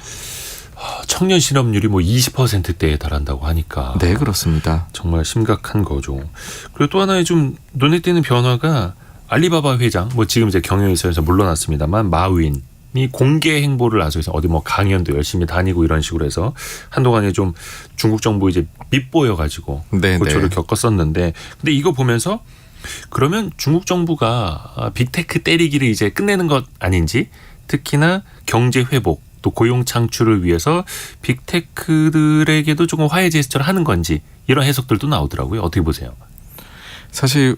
[SPEAKER 2] 청년 실업률이 뭐 20%대에 달한다고 하니까.
[SPEAKER 3] 네, 그렇습니다.
[SPEAKER 2] 정말 심각한 거죠. 그리고 또 하나의 좀 눈에 띄는 변화가 알리바바 회장, 뭐 지금 이제 경영일선에서 물러났습니다만 마윈이 공개 행보를 나서서 어디 뭐 강연도 열심히 다니고 이런 식으로 해서 한동안에 좀 중국 정부 이제 밉보여가지고
[SPEAKER 3] 네,
[SPEAKER 2] 고초를
[SPEAKER 3] 네.
[SPEAKER 2] 겪었었는데, 근데 이거 보면서 그러면 중국 정부가 빅테크 때리기를 이제 끝내는 것 아닌지, 특히나 경제 회복 또 고용 창출을 위해서 빅테크들에게도 조금 화해 제스처를 하는 건지 이런 해석들도 나오더라고요. 어떻게 보세요?
[SPEAKER 3] 사실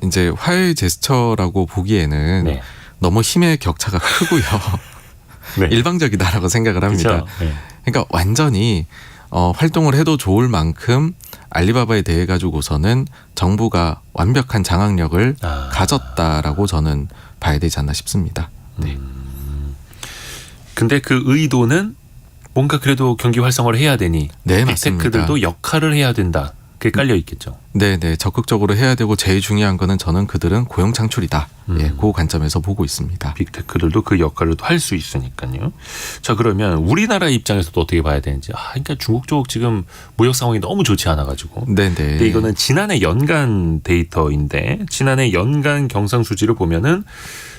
[SPEAKER 3] 이제 화해 제스처라고 보기에는
[SPEAKER 2] 네.
[SPEAKER 3] 너무 힘의 격차가 크고요.
[SPEAKER 2] 네.
[SPEAKER 3] 일방적이다라고 생각을 합니다.
[SPEAKER 2] 그렇죠? 네.
[SPEAKER 3] 그러니까 완전히 활동을 해도 좋을 만큼 알리바바에 대해 가지고서는 정부가 완벽한 장악력을 가졌다라고 저는 봐야 되지 않나 싶습니다. 네.
[SPEAKER 2] 근데 그 의도는 뭔가 그래도 경기 활성화를 해야 되니
[SPEAKER 3] 네, 맞습니다.
[SPEAKER 2] 빅테크들도 역할을 해야 된다. 그게 깔려 있겠죠.
[SPEAKER 3] 네, 네, 적극적으로 해야 되고 제일 중요한 거는 저는 그들은 고용 창출이다. 예, 그 관점에서 보고 있습니다.
[SPEAKER 2] 빅테크들도 그 역할을 할 수 있으니까요. 자, 그러면 우리나라 입장에서도 어떻게 봐야 되는지. 그러니까 중국 쪽 지금 무역 상황이 너무 좋지 않아가지고.
[SPEAKER 3] 네, 네.
[SPEAKER 2] 근데 이거는 지난해 연간 데이터인데 지난해 연간 경상수지를 보면은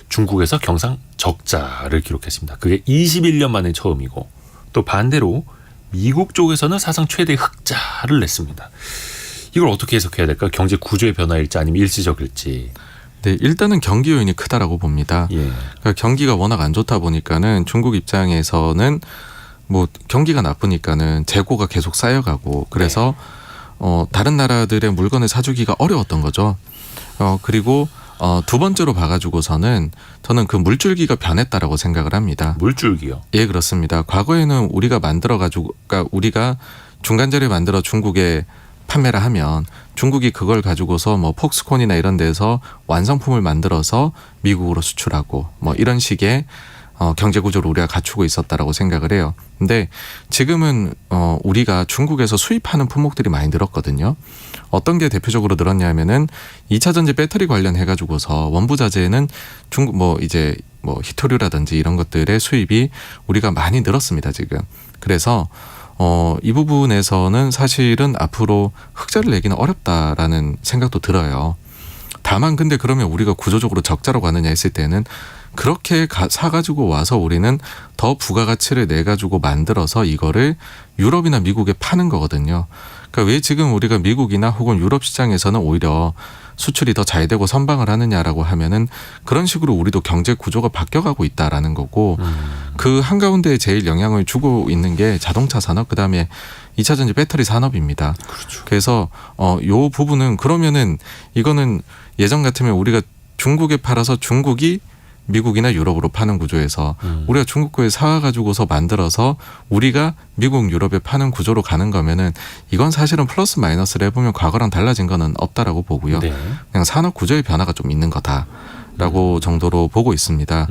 [SPEAKER 2] 중국에서 경상 적자를 기록했습니다. 그게 21년 만에 처음이고 또 반대로 미국 쪽에서는 사상 최대 흑자를 냈습니다. 이걸 어떻게 해석해야 될까? 경제 구조의 변화일지 아니면 일시적일지.
[SPEAKER 3] 네, 일단은 경기 요인이 크다라고 봅니다.
[SPEAKER 2] 예.
[SPEAKER 3] 그러니까 경기가 워낙 안 좋다 보니까는 중국 입장에서는 뭐 경기가 나쁘니까는 재고가 계속 쌓여가고 그래서 다른 나라들의 물건을 사주기가 어려웠던 거죠. 그리고 두 번째로 봐가지고서는 저는 그 물줄기가 변했다라고 생각을 합니다.
[SPEAKER 2] 물줄기요.
[SPEAKER 3] 예, 그렇습니다. 과거에는 우리가 만들어가지고, 그러니까 우리가 중간재를 만들어 중국에 판매를 하면 중국이 그걸 가지고서 뭐 폭스콘이나 이런 데서 완성품을 만들어서 미국으로 수출하고 뭐 이런 식의 경제 구조를 우리가 갖추고 있었다라고 생각을 해요. 근데 지금은 우리가 중국에서 수입하는 품목들이 많이 늘었거든요. 어떤 게 대표적으로 늘었냐면은 2차 전지 배터리 관련해 가지고서 원부 자재는 중국 뭐 이제 뭐 히토류라든지 이런 것들의 수입이 우리가 많이 늘었습니다, 지금. 그래서 이 부분에서는 사실은 앞으로 흑자를 내기는 어렵다라는 생각도 들어요. 다만 근데 그러면 우리가 구조적으로 적자로 가느냐 했을 때는 그렇게 사가지고 와서 우리는 더 부가가치를 내가지고 만들어서 이거를 유럽이나 미국에 파는 거거든요. 그러니까 왜 지금 우리가 미국이나 혹은 유럽 시장에서는 오히려 수출이 더 잘 되고 선방을 하느냐라고 하면은 그런 식으로 우리도 경제 구조가 바뀌어가고 있다라는 거고 그 한가운데에 제일 영향을 주고 있는 게 자동차 산업 그다음에 2차 전지 배터리 산업입니다.
[SPEAKER 2] 그렇죠.
[SPEAKER 3] 그래서 요 부분은 그러면은 이거는 예전 같으면 우리가 중국에 팔아서 중국이 미국이나 유럽으로 파는 구조에서 우리가 중국 거에 사와가지고서 만들어서 우리가 미국, 유럽에 파는 구조로 가는 거면은 이건 사실은 플러스 마이너스를 해보면 과거랑 달라진 거는 없다라고 보고요.
[SPEAKER 2] 네.
[SPEAKER 3] 그냥 산업 구조의 변화가 좀 있는 거다라고 정도로 보고 있습니다.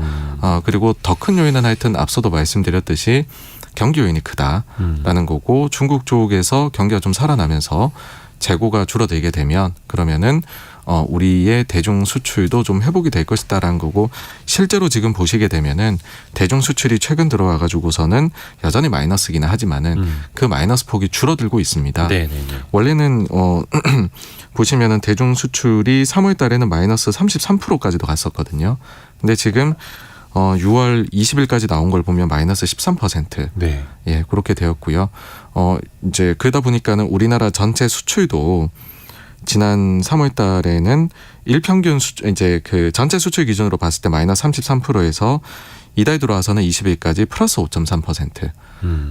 [SPEAKER 3] 그리고 더 큰 요인은 하여튼 앞서도 말씀드렸듯이 경기 요인이 크다라는 거고 중국 쪽에서 경기가 좀 살아나면서 재고가 줄어들게 되면 그러면은 우리의 대중 수출도 좀 회복이 될 것이다라는 거고 실제로 지금 보시게 되면은 대중 수출이 최근 들어와 가지고서는 여전히 마이너스기는 하지만은 그 마이너스 폭이 줄어들고 있습니다.
[SPEAKER 2] 네네네.
[SPEAKER 3] 원래는 보시면은 대중 수출이 3월 달에는 마이너스 33%까지도 갔었거든요. 근데 지금 6월 20일까지 나온 걸 보면 마이너스 13%.
[SPEAKER 2] 네.
[SPEAKER 3] 예, 그렇게 되었고요. 이제 그러다 보니까는 우리나라 전체 수출도 지난 3월 달에는 일평균 이제 그 전체 수출 기준으로 봤을 때 마이너스 33%에서 이달 들어와서는 20일까지 플러스 5.3%.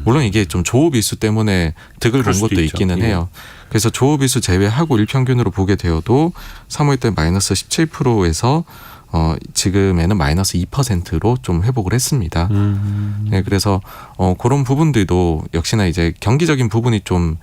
[SPEAKER 3] 물론 이게 좀 조업일수 때문에 득을 본 것도 있기는 해요. 그래서 조업일수 제외하고 일평균으로 보게 되어도 3월 때 마이너스 17%에서 지금에는 마이너스 2%로 좀 회복을 했습니다. 네, 그래서 그런 부분들도 역시나 이제 경기적인 부분이 좀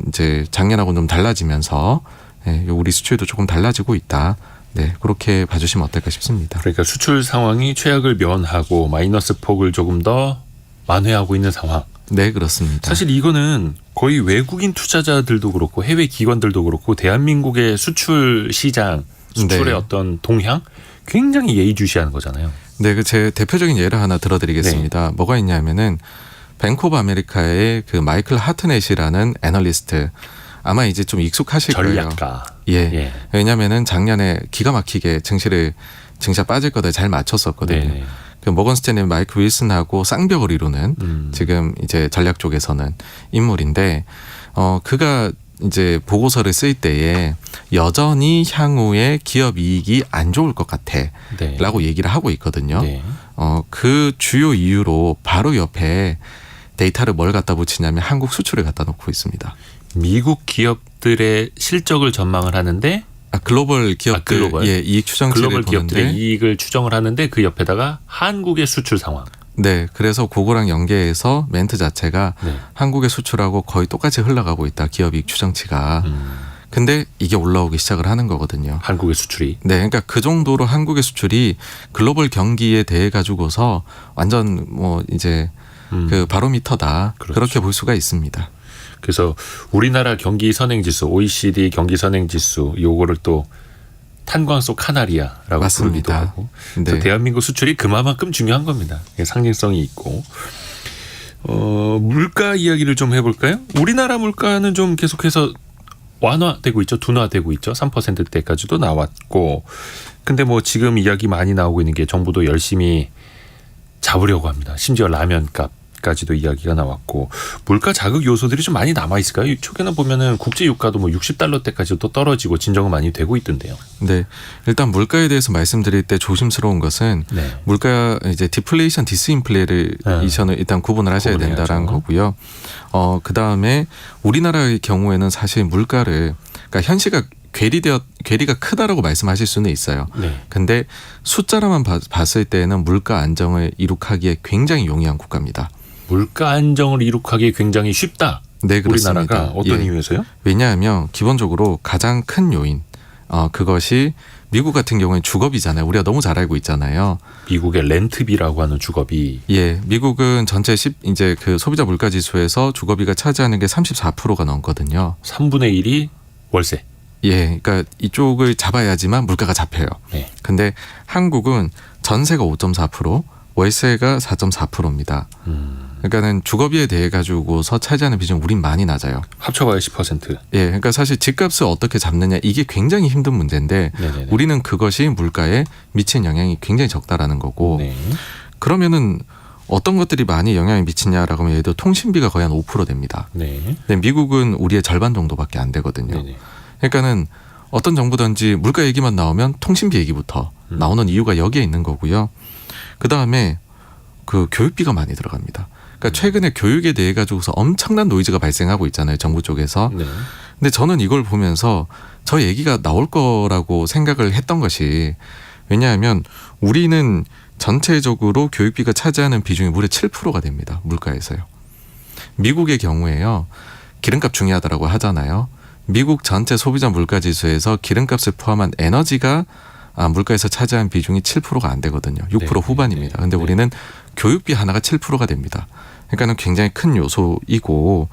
[SPEAKER 3] 이제 작년하고는 좀 달라지면서 네, 우리 수출도 조금 달라지고 있다. 네, 그렇게 봐주시면 어떨까 싶습니다.
[SPEAKER 2] 그러니까 수출 상황이 최악을 면하고 마이너스 폭을 조금 더 만회하고 있는 상황.
[SPEAKER 3] 네, 그렇습니다.
[SPEAKER 2] 사실 이거는 거의 외국인 투자자들도 그렇고 해외 기관들도 그렇고 대한민국의 수출 시장, 수출의
[SPEAKER 3] 네.
[SPEAKER 2] 어떤 동향 굉장히 예의주시하는 거잖아요.
[SPEAKER 3] 네, 그 제 대표적인 예를 하나 들어드리겠습니다. 뭐가 있냐면은 뱅크 오브 아메리카의 그 마이클 하트넷이라는 애널리스트 아마 이제 좀 익숙하실 거예요.
[SPEAKER 2] 전략가.
[SPEAKER 3] 예. 왜냐면은 작년에 기가 막히게 증시가 빠질 거다 잘 맞췄었거든요.
[SPEAKER 2] 네.
[SPEAKER 3] 그 모건 스탠리 마이크 윌슨하고 쌍벽을 이루는 지금 이제 전략 쪽에서는 인물인데 그가 이제 보고서를 쓸 때에 여전히 향후에 기업 이익이 안 좋을 것 같아라고 얘기를 하고 있거든요.
[SPEAKER 2] 네.
[SPEAKER 3] 그 주요 이유로 바로 옆에 데이터를 뭘 갖다 붙이냐면 한국 수출을 갖다 놓고 있습니다.
[SPEAKER 2] 미국 기업들의 실적을 전망을 하는데
[SPEAKER 3] 글로벌 기업들
[SPEAKER 2] 글로벌.
[SPEAKER 3] 예, 이익 추정치를
[SPEAKER 2] 글로벌 기업들의
[SPEAKER 3] 보는데
[SPEAKER 2] 이익을 추정을 하는데 그 옆에다가 한국의 수출 상황.
[SPEAKER 3] 네, 그래서 그거랑 연계해서 멘트 자체가
[SPEAKER 2] 네.
[SPEAKER 3] 한국의 수출하고 거의 똑같이 흘러가고 있다. 기업 이익 추정치가. 근데 이게 올라오기 시작을 하는 거거든요.
[SPEAKER 2] 한국의 수출이.
[SPEAKER 3] 네, 그러니까 그 정도로 한국의 수출이 글로벌 경기에 대해 가지고서 완전 뭐 이제 그 바로미터다.
[SPEAKER 2] 그렇죠.
[SPEAKER 3] 그렇게 볼 수가 있습니다.
[SPEAKER 2] 그래서 우리나라 경기 선행지수, OECD 경기 선행지수 요거를 또 탄광 속 카나리아라고
[SPEAKER 3] 맞습니다.
[SPEAKER 2] 부르기도 하고. 그래서
[SPEAKER 3] 네.
[SPEAKER 2] 대한민국 수출이 그만큼 중요한 겁니다. 상징성이 있고. 물가 이야기를 좀 해볼까요? 우리나라 물가는 좀 계속해서 완화되고 있죠. 둔화되고 있죠. 3%대까지도 나왔고. 근데 뭐 지금 이야기 많이 나오고 있는 게 정부도 열심히 잡으려고 합니다. 심지어 라면 값까지도 이야기가 나왔고. 물가 자극 요소들이 좀 많이 남아있을까요? 최근에 보면은 국제 유가도 뭐 60달러대까지도 떨어지고 진정은 많이 되고 있던데요.
[SPEAKER 3] 네, 일단 물가에 대해서 말씀드릴 때 조심스러운 것은
[SPEAKER 2] 네.
[SPEAKER 3] 물가 이제 디플레이션, 디스인플레이션을 일단 구분을 하셔야
[SPEAKER 2] 구분해야죠.
[SPEAKER 3] 된다라는 거고요. 그 다음에 우리나라의 경우에는 사실 물가를 그러니까 현시가 괴리가 크다라고 말씀하실 수는 있어요.
[SPEAKER 2] 네.
[SPEAKER 3] 근데 숫자로만 봤을 때는 물가 안정을 이룩하기에 굉장히 용이한 국가입니다.
[SPEAKER 2] 물가 안정을 이룩하기 굉장히 쉽다.
[SPEAKER 3] 네, 그렇습니다.
[SPEAKER 2] 우리나라가 어떤
[SPEAKER 3] 예.
[SPEAKER 2] 이유에서요?
[SPEAKER 3] 왜냐하면 기본적으로 가장 큰 요인 그것이 미국 같은 경우는 주거비잖아요. 우리가 너무 잘 알고 있잖아요.
[SPEAKER 2] 미국의 렌트비라고 하는 주거비.
[SPEAKER 3] 예, 미국은 전체 이제 그 소비자 물가 지수에서 주거비가 차지하는 게 34%가 넘거든요.
[SPEAKER 2] 3분의 1이 월세.
[SPEAKER 3] 예, 그러니까 이쪽을 잡아야지만 물가가 잡혀요.
[SPEAKER 2] 네.
[SPEAKER 3] 근데 한국은 전세가 5.4%, 월세가 4.4%입니다. 그러니까는 주거비에 대해 가지고서 차지하는 비중 우린 많이 낮아요.
[SPEAKER 2] 합쳐봐야 10%.
[SPEAKER 3] 예, 그러니까 사실 집값을 어떻게 잡느냐 이게 굉장히 힘든 문제인데
[SPEAKER 2] 네네네.
[SPEAKER 3] 우리는 그것이 물가에 미치는 영향이 굉장히 적다라는 거고
[SPEAKER 2] 네.
[SPEAKER 3] 그러면은 어떤 것들이 많이 영향을 미치냐라고 하면 예를 들어 통신비가 거의 한 5% 됩니다.
[SPEAKER 2] 네.
[SPEAKER 3] 근데 미국은 우리의 절반 정도밖에 안 되거든요.
[SPEAKER 2] 네네.
[SPEAKER 3] 그러니까는 어떤 정부든지 물가 얘기만 나오면 통신비 얘기부터 나오는 이유가 여기에 있는 거고요. 그 다음에 그 교육비가 많이 들어갑니다. 그러니까 최근에 교육에 대해 가지고서 엄청난 노이즈가 발생하고 있잖아요. 정부 쪽에서.
[SPEAKER 2] 네.
[SPEAKER 3] 근데 저는 이걸 보면서 저 얘기가 나올 거라고 생각을 했던 것이 왜냐하면 우리는 전체적으로 교육비가 차지하는 비중이 무려 7%가 됩니다. 물가에서요. 미국의 경우에요. 기름값 중요하다라고 하잖아요. 미국 전체 소비자 물가 지수에서 기름값을 포함한 에너지가 물가에서 차지한 비중이 7%가 안 되거든요. 6%
[SPEAKER 2] 네,
[SPEAKER 3] 후반입니다. 근데
[SPEAKER 2] 네.
[SPEAKER 3] 우리는 교육비 하나가 7%가 됩니다. 그러니까는 굉장히 큰 요소이고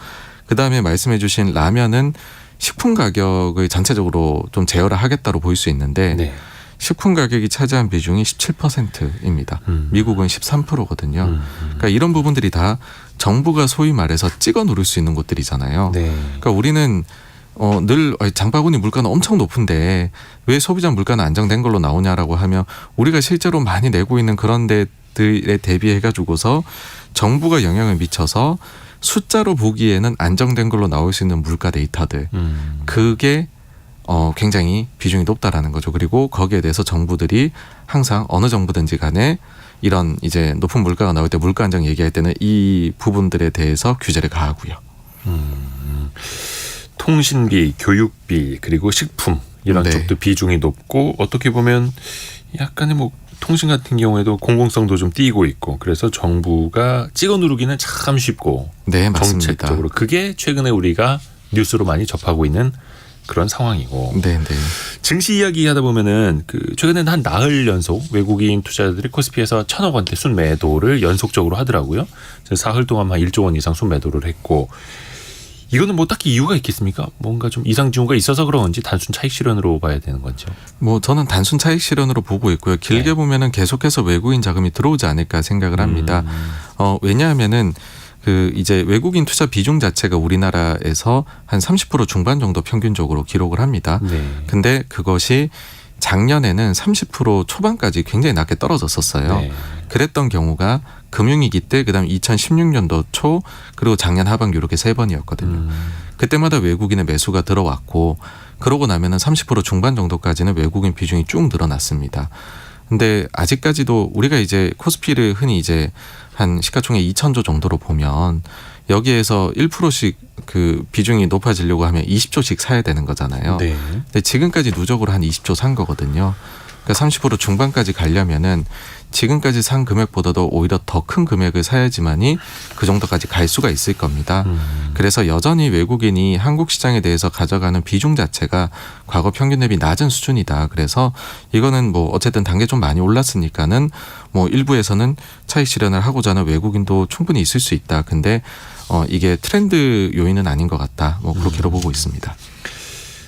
[SPEAKER 3] 그다음에 말씀해 주신 라면은 식품 가격을 전체적으로 좀 제어를 하겠다로 보일 수 있는데
[SPEAKER 2] 네.
[SPEAKER 3] 식품 가격이 차지한 비중이 17%입니다. 미국은 13%거든요. 그러니까 이런 부분들이 다 정부가 소위 말해서 찍어 누를 수 있는 곳들이잖아요.
[SPEAKER 2] 네.
[SPEAKER 3] 그러니까 우리는 늘 장바구니 물가는 엄청 높은데 왜 소비자 물가는 안정된 걸로 나오냐라고 하면 우리가 실제로 많이 내고 있는 그런 데들에 대비해 가지고서 정부가 영향을 미쳐서 숫자로 보기에는 안정된 걸로 나올 수 있는 물가 데이터들 그게 굉장히 비중이 높다라는 거죠. 그리고 거기에 대해서 정부들이 항상 어느 정부든지 간에 이런 이제 높은 물가가 나올 때 물가 안정 얘기할 때는 이 부분들에 대해서 규제를 가하고요.
[SPEAKER 2] 통신비, 교육비 그리고 식품 이런
[SPEAKER 3] 네.
[SPEAKER 2] 쪽도 비중이 높고 어떻게 보면 약간의 뭐 통신 같은 경우에도 공공성도 좀 띄고 있고 그래서 정부가 찍어 누르기는 참 쉽고
[SPEAKER 3] 네, 맞습니다.
[SPEAKER 2] 정책적으로 그게 최근에 우리가 뉴스로 많이 접하고 있는 그런 상황이고
[SPEAKER 3] 네, 네.
[SPEAKER 2] 증시 이야기하다 보면은 그 최근에는 한 나흘 연속 외국인 투자자들이 코스피에서 1,000억 원대 순매도를 연속적으로 하더라고요. 그래서 사흘 동안 한 1조 원 이상 순매도를 했고 이거는 뭐 딱히 이유가 있겠습니까? 뭔가 좀 이상 징후가 있어서 그런 건지 단순 차익 실현으로 봐야 되는 건죠.
[SPEAKER 3] 뭐 저는 단순 차익 실현으로 보고 있고요. 길게
[SPEAKER 2] 네.
[SPEAKER 3] 보면은 계속해서 외국인 자금이 들어오지 않을까 생각을 합니다. 왜냐하면은 그 이제 외국인 투자 비중 자체가 우리나라에서 한 30% 중반 정도 평균적으로 기록을 합니다.
[SPEAKER 2] 네.
[SPEAKER 3] 근데 그것이 작년에는 30% 초반까지 굉장히 낮게 떨어졌었어요.
[SPEAKER 2] 네.
[SPEAKER 3] 그랬던 경우가 금융위기 때 그다음 2016년도 초 그리고 작년 하반기 이렇게 세 번이었거든요. 그때마다 외국인의 매수가 들어왔고 그러고 나면은 30% 중반 정도까지는 외국인 비중이 쭉 늘어났습니다. 근데 아직까지도 우리가 이제 코스피를 흔히 이제 한 시가총액 2,000조 정도로 보면 여기에서 1%씩 그 비중이 높아지려고 하면 20조씩 사야 되는 거잖아요.
[SPEAKER 2] 네.
[SPEAKER 3] 근데 지금까지 누적으로 한 20조 산 거거든요. 그러니까 30% 중반까지 가려면은 지금까지 산 금액보다도 오히려 더 큰 금액을 사야지만이 그 정도까지 갈 수가 있을 겁니다. 그래서 여전히 외국인이 한국 시장에 대해서 가져가는 비중 자체가 과거 평균 대비 낮은 수준이다. 그래서 이거는 뭐 어쨌든 단계 좀 많이 올랐으니까는 뭐 일부에서는 차익 실현을 하고자 하는 외국인도 충분히 있을 수 있다. 근데 이게 트렌드 요인은 아닌 것 같다. 뭐 그렇게로 보고 있습니다.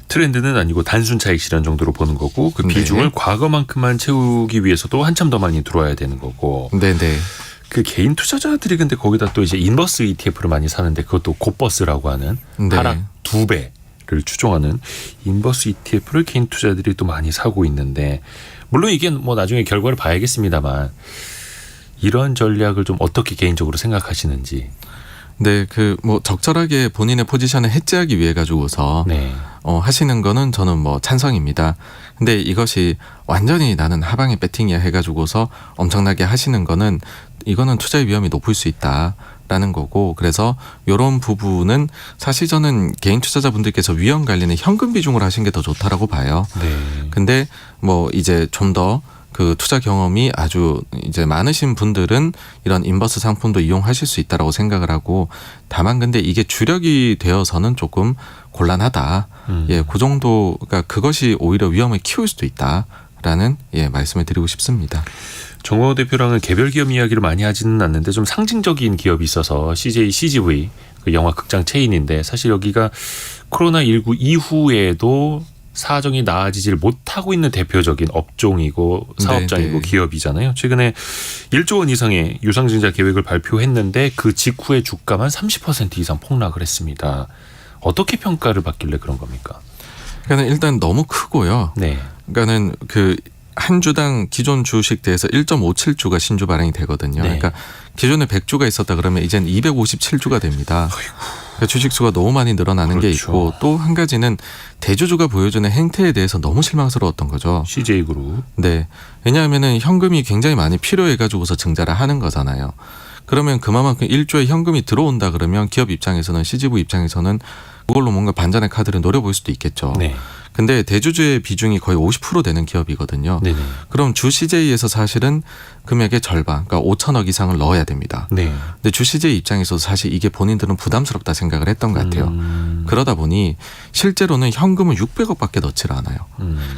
[SPEAKER 2] 트렌드는 아니고 단순 차익 실현 정도로 보는 거고 그
[SPEAKER 3] 네.
[SPEAKER 2] 비중을 과거만큼만 채우기 위해서도 한참 더 많이 들어와야 되는 거고
[SPEAKER 3] 네네.
[SPEAKER 2] 그 개인 투자자들이 근데 거기다 또 이제 인버스 ETF를 많이 사는데 그것도 곧버스라고 하는
[SPEAKER 3] 네.
[SPEAKER 2] 하락 2배를 추종하는 인버스 ETF를 개인 투자자들이 또 많이 사고 있는데 물론 이게 뭐 나중에 결과를 봐야겠습니다만 이런 전략을 좀 어떻게 개인적으로 생각하시는지.
[SPEAKER 3] 네, 그 뭐 적절하게 본인의 포지션을 해지하기 위해 가지고서
[SPEAKER 2] 네.
[SPEAKER 3] 하시는 거는 저는 뭐 찬성입니다. 근데 이것이 완전히 나는 하방에 배팅이야 해가지고서 엄청나게 하시는 거는 이거는 투자의 위험이 높을 수 있다라는 거고 그래서 이런 부분은 사실 저는 개인 투자자분들께서 위험 관리는 현금 비중으로 하신 게 더 좋다라고 봐요.
[SPEAKER 2] 네.
[SPEAKER 3] 근데 뭐 이제 좀 더 그 투자 경험이 아주 이제 많으신 분들은 이런 인버스 상품도 이용하실 수 있다라고 생각을 하고 다만 근데 이게 주력이 되어서는 조금 곤란하다. 예, 그 정도가 그것이 오히려 위험을 키울 수도 있다라는 말씀을 드리고 싶습니다.
[SPEAKER 2] 정호 대표랑은 개별 기업 이야기를 많이 하지는 않는데 좀 상징적인 기업이 있어서 CJ CGV 그 영화 극장 체인인데 사실 여기가 코로나19 이후에도 사정이 나아지질 못하고 있는 대표적인 업종이고 사업장이고
[SPEAKER 3] 네네.
[SPEAKER 2] 기업이잖아요. 최근에 1조 원 이상의 유상증자 계획을 발표했는데 그 직후에 주가만 30% 이상 폭락을 했습니다. 어떻게 평가를 받길래 그런 겁니까?
[SPEAKER 3] 그러니까 일단 너무 크고요.
[SPEAKER 2] 네.
[SPEAKER 3] 그러니까는 그 한 주당 기존 주식대에서 1.57주가 신주 발행이 되거든요.
[SPEAKER 2] 네.
[SPEAKER 3] 그러니까 기존에 100주가 있었다 그러면 이제는 257주가 됩니다. 그러니까 주식 수가 너무 많이 늘어나는 게
[SPEAKER 2] 그렇죠.
[SPEAKER 3] 있고 또 한 가지는 대주주가 보여주는 행태에 대해서 너무 실망스러웠던 거죠.
[SPEAKER 2] CJ 그룹.
[SPEAKER 3] 네. 왜냐하면은 현금이 굉장히 많이 필요해가지고서 증자를 하는 거잖아요. 그러면 그만큼 1조의 현금이 들어온다 그러면 기업 입장에서는 CGV 입장에서는 그걸로 뭔가 반전의 카드를 노려볼 수도 있겠죠.
[SPEAKER 2] 네.
[SPEAKER 3] 근데 대주주의 비중이 거의 50% 되는 기업이거든요.
[SPEAKER 2] 네네.
[SPEAKER 3] 그럼 주 CJ에서 사실은 금액의 절반, 그러니까 5천억 이상을 넣어야 됩니다.
[SPEAKER 2] 네.
[SPEAKER 3] 근데 주 CJ 입장에서 사실 이게 본인들은 부담스럽다 생각을 했던 것 같아요. 그러다 보니 실제로는 현금은 600억밖에 넣지를 않아요.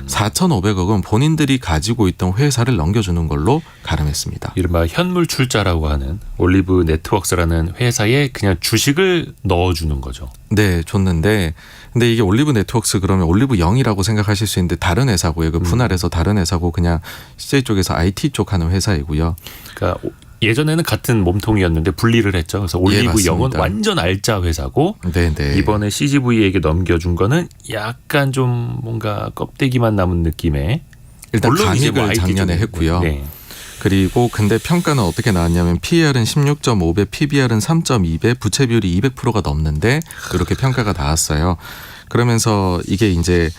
[SPEAKER 3] 4,500억은 본인들이 가지고 있던 회사를 넘겨주는 걸로 가름했습니다.
[SPEAKER 2] 이른바 현물 출자라고 하는 올리브 네트워크스라는 회사에 그냥 주식을 넣어주는 거죠.
[SPEAKER 3] 네, 줬는데 근데 이게 올리브 네트워크스 그러면 올리브 0이라고 생각하실 수 있는데 다른 회사고요. 그 분할해서 다른 회사고 그냥 CJ 쪽에서 IT 쪽 하는 회사이고요.
[SPEAKER 2] 그러니까 예전에는 같은 몸통이었는데 분리를 했죠. 그래서 올리브
[SPEAKER 3] 맞습니다.
[SPEAKER 2] 0은 완전 알짜 회사고
[SPEAKER 3] 네네.
[SPEAKER 2] 이번에 CGV에게 넘겨준 거는 약간 좀 뭔가 껍데기만 남은 느낌의
[SPEAKER 3] 일단
[SPEAKER 2] 물론 이제 뭐
[SPEAKER 3] 감익을
[SPEAKER 2] IT
[SPEAKER 3] 작년에
[SPEAKER 2] 쪽인데.
[SPEAKER 3] 했고요.
[SPEAKER 2] 네.
[SPEAKER 3] 그리고 근데 평가는 어떻게 나왔냐면 PER은 16.5배, PBR은 3.2배, 부채 비율이 200%가 넘는데 이렇게 평가가 나왔어요. 그러면서 이게 이제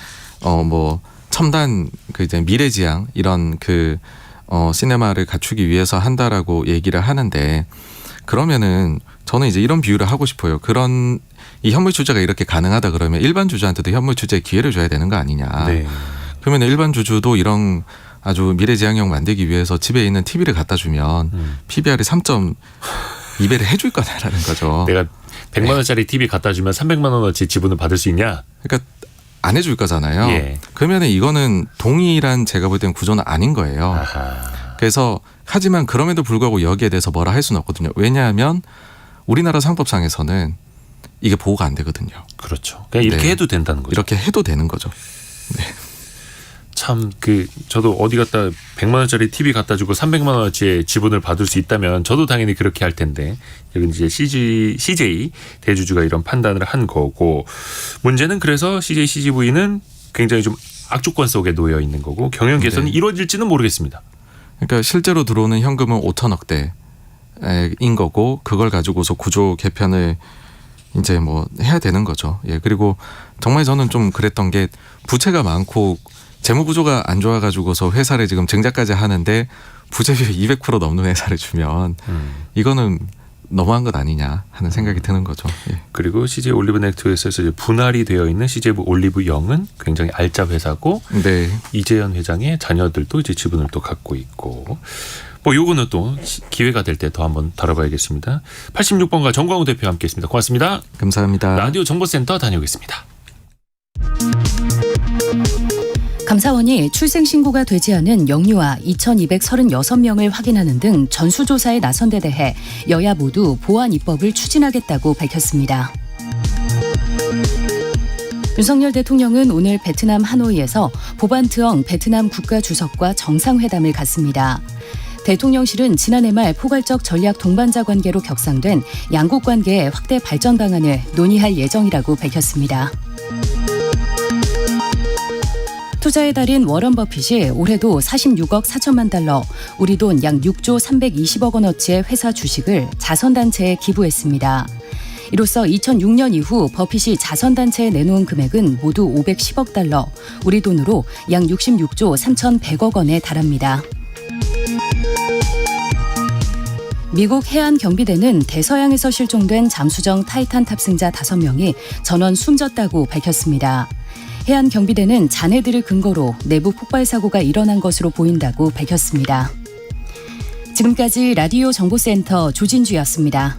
[SPEAKER 3] 뭐 첨단 그 이제 미래지향 이런 그 시네마를 갖추기 위해서 한다라고 얘기를 하는데 그러면은 저는 이제 이런 비유를 하고 싶어요. 그런 이 현물 주주가 이렇게 가능하다 그러면 일반 주주한테도 현물 주주의 기회를 줘야 되는 거 아니냐.
[SPEAKER 2] 네.
[SPEAKER 3] 그러면 일반 주주도 이런 아주 미래지향형 만들기 위해서 집에 있는 TV를 갖다 주면 PBR이 3.2배를 해줄 거다라는 거죠.
[SPEAKER 2] 내가 100만 원짜리 TV 갖다 주면 300만 원어치 지분을 받을 수 있냐?
[SPEAKER 3] 그러니까 안 해줄 거잖아요.
[SPEAKER 2] 예.
[SPEAKER 3] 그러면 이거는 동일한 제가 볼 때는 구조는 아닌 거예요.
[SPEAKER 2] 아하.
[SPEAKER 3] 그래서 하지만 그럼에도 불구하고 여기에 대해서 뭐라 할 수는 없거든요. 왜냐하면 우리나라 상법상에서는 이게 보호가 안 되거든요.
[SPEAKER 2] 그렇죠. 그냥 이렇게
[SPEAKER 3] 네.
[SPEAKER 2] 해도 된다는 거죠.
[SPEAKER 3] 이렇게 해도 되는 거죠.
[SPEAKER 2] 참 저도 어디 갔다 100만 원짜리 TV 갖다 주고 300만 원어치의 지분을 받을 수 있다면 저도 당연히 그렇게 할 텐데 여기 이제 CJ 대주주가 이런 판단을 한 거고 문제는 그래서 CJ CGV는 굉장히 좀 악조건 속에 놓여 있는 거고 경영 개선이
[SPEAKER 3] 네.
[SPEAKER 2] 이루어질지는 모르겠습니다.
[SPEAKER 3] 그러니까 실제로 들어오는 현금은 5천억대인 거고 그걸 가지고서 구조 개편을 이제 뭐 해야 되는 거죠. 예. 그리고 정말 저는 좀 그랬던 게 부채가 많고 재무 구조가 안 좋아가지고서 회사를 지금 증자까지 하는데 부채 비율 200% 넘는 회사를 주면 이거는 너무한 것 아니냐 하는 생각이 드는 거죠. 예.
[SPEAKER 2] 그리고 CJ 올리브 네트워크에서 이제 분할이 되어 있는 CJ 올리브 0은 굉장히 알짜 회사고
[SPEAKER 3] 네.
[SPEAKER 2] 이재현 회장의 자녀들도 이제 지분을 또 갖고 있고 뭐 요거는 또 기회가 될 때 더 한번 다뤄봐야겠습니다. 86번가 정광우 대표와 함께했습니다. 고맙습니다.
[SPEAKER 3] 감사합니다.
[SPEAKER 2] 라디오 정보센터 다녀오겠습니다.
[SPEAKER 1] 감사원이 출생신고가 되지 않은 영유아 2,236명을 확인하는 등 전수조사에 나선 데 대해 여야 모두 보완 입법을 추진하겠다고 밝혔습니다. 윤석열 대통령은 오늘 베트남 하노이에서 보반 트엉 베트남 국가주석과 정상회담을 갖습니다. 대통령실은 지난해 말 포괄적 전략 동반자 관계로 격상된 양국 관계의 확대 발전 방안을 논의할 예정이라고 밝혔습니다. 투자의 달인 워런 버핏이 올해도 46억 4천만 달러, 우리 돈 약 6조 320억 원어치의 회사 주식을 자선단체에 기부했습니다. 이로써 2006년 이후 버핏이 자선단체에 내놓은 금액은 모두 510억 달러, 우리 돈으로 약 66조 3,100억 원에 달합니다. 미국 해안경비대는 대서양에서 실종된 잠수정 타이탄 탑승자 5명이 전원 숨졌다고 밝혔습니다. 해안경비대는 잔해들을 근거로 내부 폭발 사고가 일어난 것으로 보인다고 밝혔습니다. 지금까지 라디오 정보센터 조진주였습니다.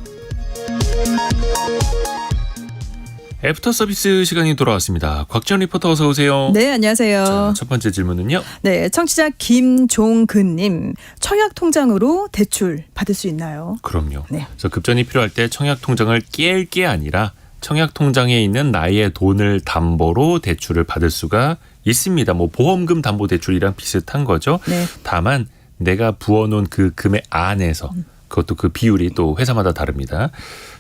[SPEAKER 2] 애프터 서비스 시간이 돌아왔습니다. 곽지연 리포터 어서 오세요.
[SPEAKER 4] 네, 안녕하세요.
[SPEAKER 2] 자, 첫 번째 질문은요.
[SPEAKER 4] 네, 청취자 김종근님, 청약통장으로 대출 받을 수 있나요?
[SPEAKER 2] 그럼요.
[SPEAKER 4] 네.
[SPEAKER 2] 그래서 급전이 필요할 때 청약통장을 깰 게 아니라 청약통장에 있는 나의 돈을 담보로 대출을 받을 수가 있습니다. 뭐 보험금 담보대출이랑 비슷한 거죠.
[SPEAKER 4] 네.
[SPEAKER 2] 다만 내가 부어놓은 그 금액 안에서 그것도 그 비율이 또 회사마다 다릅니다.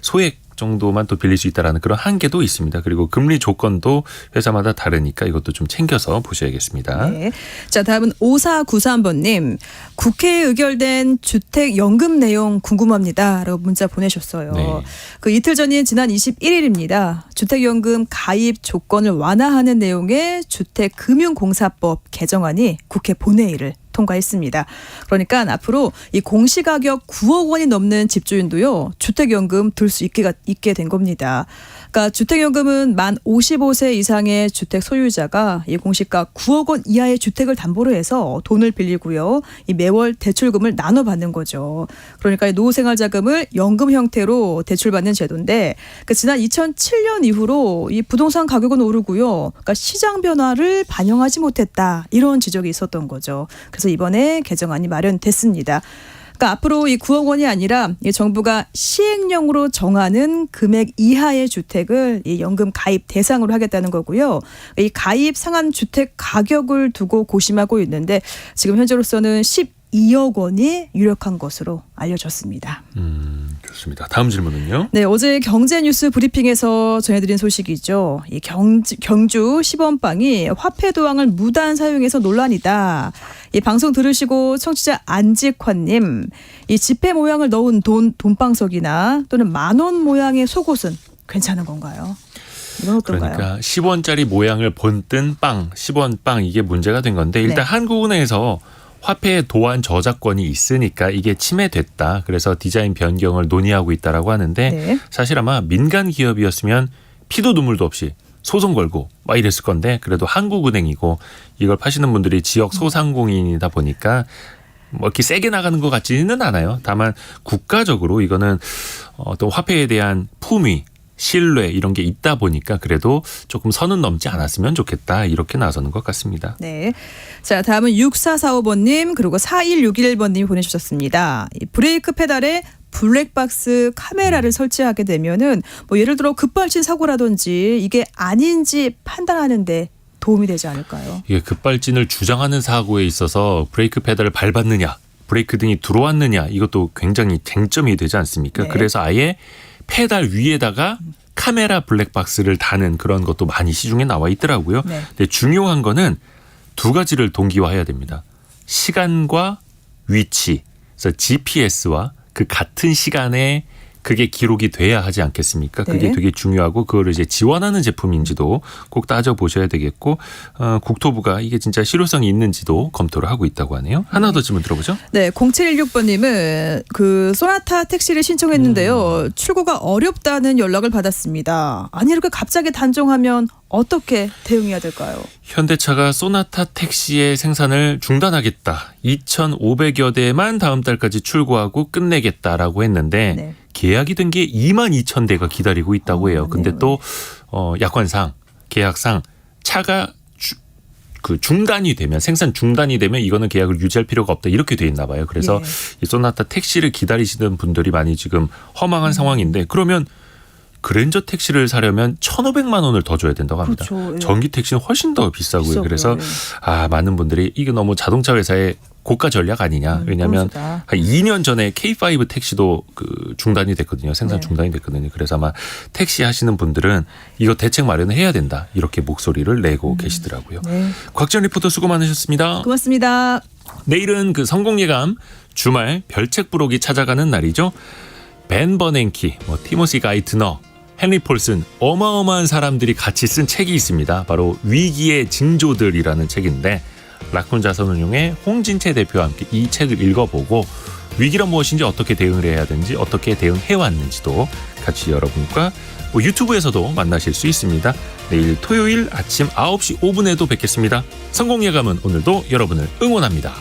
[SPEAKER 2] 소액 정도만 또 빌릴 수 있다라는 그런 한계도 있습니다. 그리고 금리 조건도 회사마다 다르니까 이것도 좀 챙겨서 보셔야겠습니다.
[SPEAKER 4] 네. 자, 다음은 5493번님, 국회에 의결된 주택연금 내용 궁금합니다. 라고 문자 보내셨어요.
[SPEAKER 2] 네.
[SPEAKER 4] 그 이틀 전인 지난 21일입니다. 주택연금 가입 조건을 완화하는 내용의 주택금융공사법 개정안이 국회 본회의를 통과했습니다. 그러니까 앞으로 이 공시가격 9억 원이 넘는 집주인도요 주택연금 들 수 있게 된 겁니다. 그러니까 주택연금은 만 55세 이상의 주택 소유자가 이 공시가 9억 원 이하의 주택을 담보로 해서 돈을 빌리고요. 이 매월 대출금을 나눠 받는 거죠. 그러니까 노후생활자금을 연금 형태로 대출받는 제도인데 그러니까 지난 2007년 이후로 이 부동산 가격은 오르고요. 그러니까 시장 변화를 반영하지 못했다. 이런 지적이 있었던 거죠. 그래서 이번에 개정안이 마련됐습니다. 그러니까 앞으로 이 9억 원이 아니라 이 정부가 시행령으로 정하는 금액 이하의 주택을 이 연금 가입 대상으로 하겠다는 거고요. 이 가입 상한 주택 가격을 두고 고심하고 있는데 지금 현재로서는 12억 원이 유력한 것으로 알려졌습니다.
[SPEAKER 2] 좋습니다. 다음 질문은요.
[SPEAKER 4] 네, 어제 경제뉴스 브리핑에서 전해드린 소식이죠. 이 경주 시범빵이 화폐 도안을 무단 사용해서 논란이다. 이 방송 들으시고 청취자 안직환님, 이 지폐 모양을 넣은 돈방석이나 또는 10,000원 모양의 속옷은 괜찮은 건가요? 이건 어떤가요?
[SPEAKER 2] 그러니까 10원짜리 모양을 본뜬 빵, 10원 빵 이게 문제가 된 건데 일단
[SPEAKER 4] 네.
[SPEAKER 2] 한국은행에서 화폐 도안 저작권이 있으니까 이게 침해됐다. 그래서 디자인 변경을 논의하고 있다라고 하는데
[SPEAKER 4] 네.
[SPEAKER 2] 사실 아마 민간 기업이었으면 피도 눈물도 없이 소송 걸고 막 이랬을 건데 그래도 한국은행이고 이걸 파시는 분들이 지역 소상공인이다 보니까 뭐 이렇게 세게 나가는 것 같지는 않아요. 다만 국가적으로 이거는 어떤 화폐에 대한 품위, 신뢰 이런 게 있다 보니까 그래도 조금 선은 넘지 않았으면 좋겠다 이렇게 나서는 것 같습니다.
[SPEAKER 4] 네. 자, 다음은 6445번님 그리고 4161번님이 보내주셨습니다. 이 브레이크 페달에 블랙박스 카메라를 설치하게 되면은 뭐 예를 들어 급발진 사고라든지 이게 아닌지 판단하는데 도움이 되지 않을까요?
[SPEAKER 2] 이게 급발진을 주장하는 사고에 있어서 브레이크 페달을 밟았느냐, 브레이크 등이 들어왔느냐 이것도 굉장히 쟁점이 되지 않습니까?
[SPEAKER 4] 네.
[SPEAKER 2] 그래서 아예 페달 위에다가 카메라 블랙박스를 다는 그런 것도 많이 시중에 나와 있더라고요.
[SPEAKER 4] 네.
[SPEAKER 2] 근데 중요한 거는 두 가지를 동기화해야 됩니다. 시간과 위치. 그래서 GPS와 그 같은 시간에 그게 기록이 돼야 하지 않겠습니까? 그게
[SPEAKER 4] 네.
[SPEAKER 2] 되게 중요하고 그거를 이제 지원하는 제품인지도 꼭 따져보셔야 되겠고 국토부가 이게 진짜 실효성이 있는지도 검토를 하고 있다고 하네요. 하나 더 질문 들어보죠.
[SPEAKER 4] 네, 0716번님은 그 소나타 택시를 신청했는데요. 출고가 어렵다는 연락을 받았습니다. 아니 이렇게 갑자기 단종하면 어떻게 대응해야 될까요?
[SPEAKER 2] 현대차가 소나타 택시의 생산을 중단하겠다. 2,500여 대만 다음 달까지 출고하고 끝내겠다라고 했는데
[SPEAKER 4] 네.
[SPEAKER 2] 계약이 된 게 22,000대가 기다리고 있다고 해요. 근데
[SPEAKER 4] 네.
[SPEAKER 2] 또 약관상 계약상 차가 중단이 되면 생산 중단이 되면 이거는 계약을 유지할 필요가 없다 이렇게 돼 있나 봐요. 그래서
[SPEAKER 4] 예.
[SPEAKER 2] 이 소나타 택시를 기다리시는 분들이 많이 지금 허망한 상황인데 그러면 그랜저 택시를 사려면 1,500만 원을 더 줘야 된다고 합니다.
[SPEAKER 4] 그렇죠. 예.
[SPEAKER 2] 전기 택시는 훨씬 더 비싸고요.
[SPEAKER 4] 비싸고요.
[SPEAKER 2] 그래서
[SPEAKER 4] 예.
[SPEAKER 2] 많은 분들이 이게 너무 자동차 회사의 고가 전략 아니냐. 왜냐하면
[SPEAKER 4] 그렇다.
[SPEAKER 2] 한 2년 전에 K5 택시도 중단이 됐거든요. 생산
[SPEAKER 4] 네.
[SPEAKER 2] 중단이 됐거든요. 그래서 아마 택시 하시는 분들은 이거 대책 마련을 해야 된다. 이렇게 목소리를 내고 계시더라고요.
[SPEAKER 4] 네.
[SPEAKER 2] 곽지연 리포터 수고 많으셨습니다.
[SPEAKER 4] 고맙습니다.
[SPEAKER 2] 내일은 그 성공예감 주말 별책 부록이 찾아가는 날이죠. 벤 버냉키, 티모시 가이트너, 헨리 폴슨 어마어마한 사람들이 같이 쓴 책이 있습니다. 바로 위기의 징조들이라는 책인데 라쿤 자산운용의 홍진채 대표와 함께 이 책을 읽어보고 위기란 무엇인지 어떻게 대응을 해야 되는지 어떻게 대응해왔는지도 같이 여러분과 유튜브에서도 만나실 수 있습니다. 내일 토요일 아침 9시 5분에도 뵙겠습니다. 성공예감은 오늘도 여러분을 응원합니다.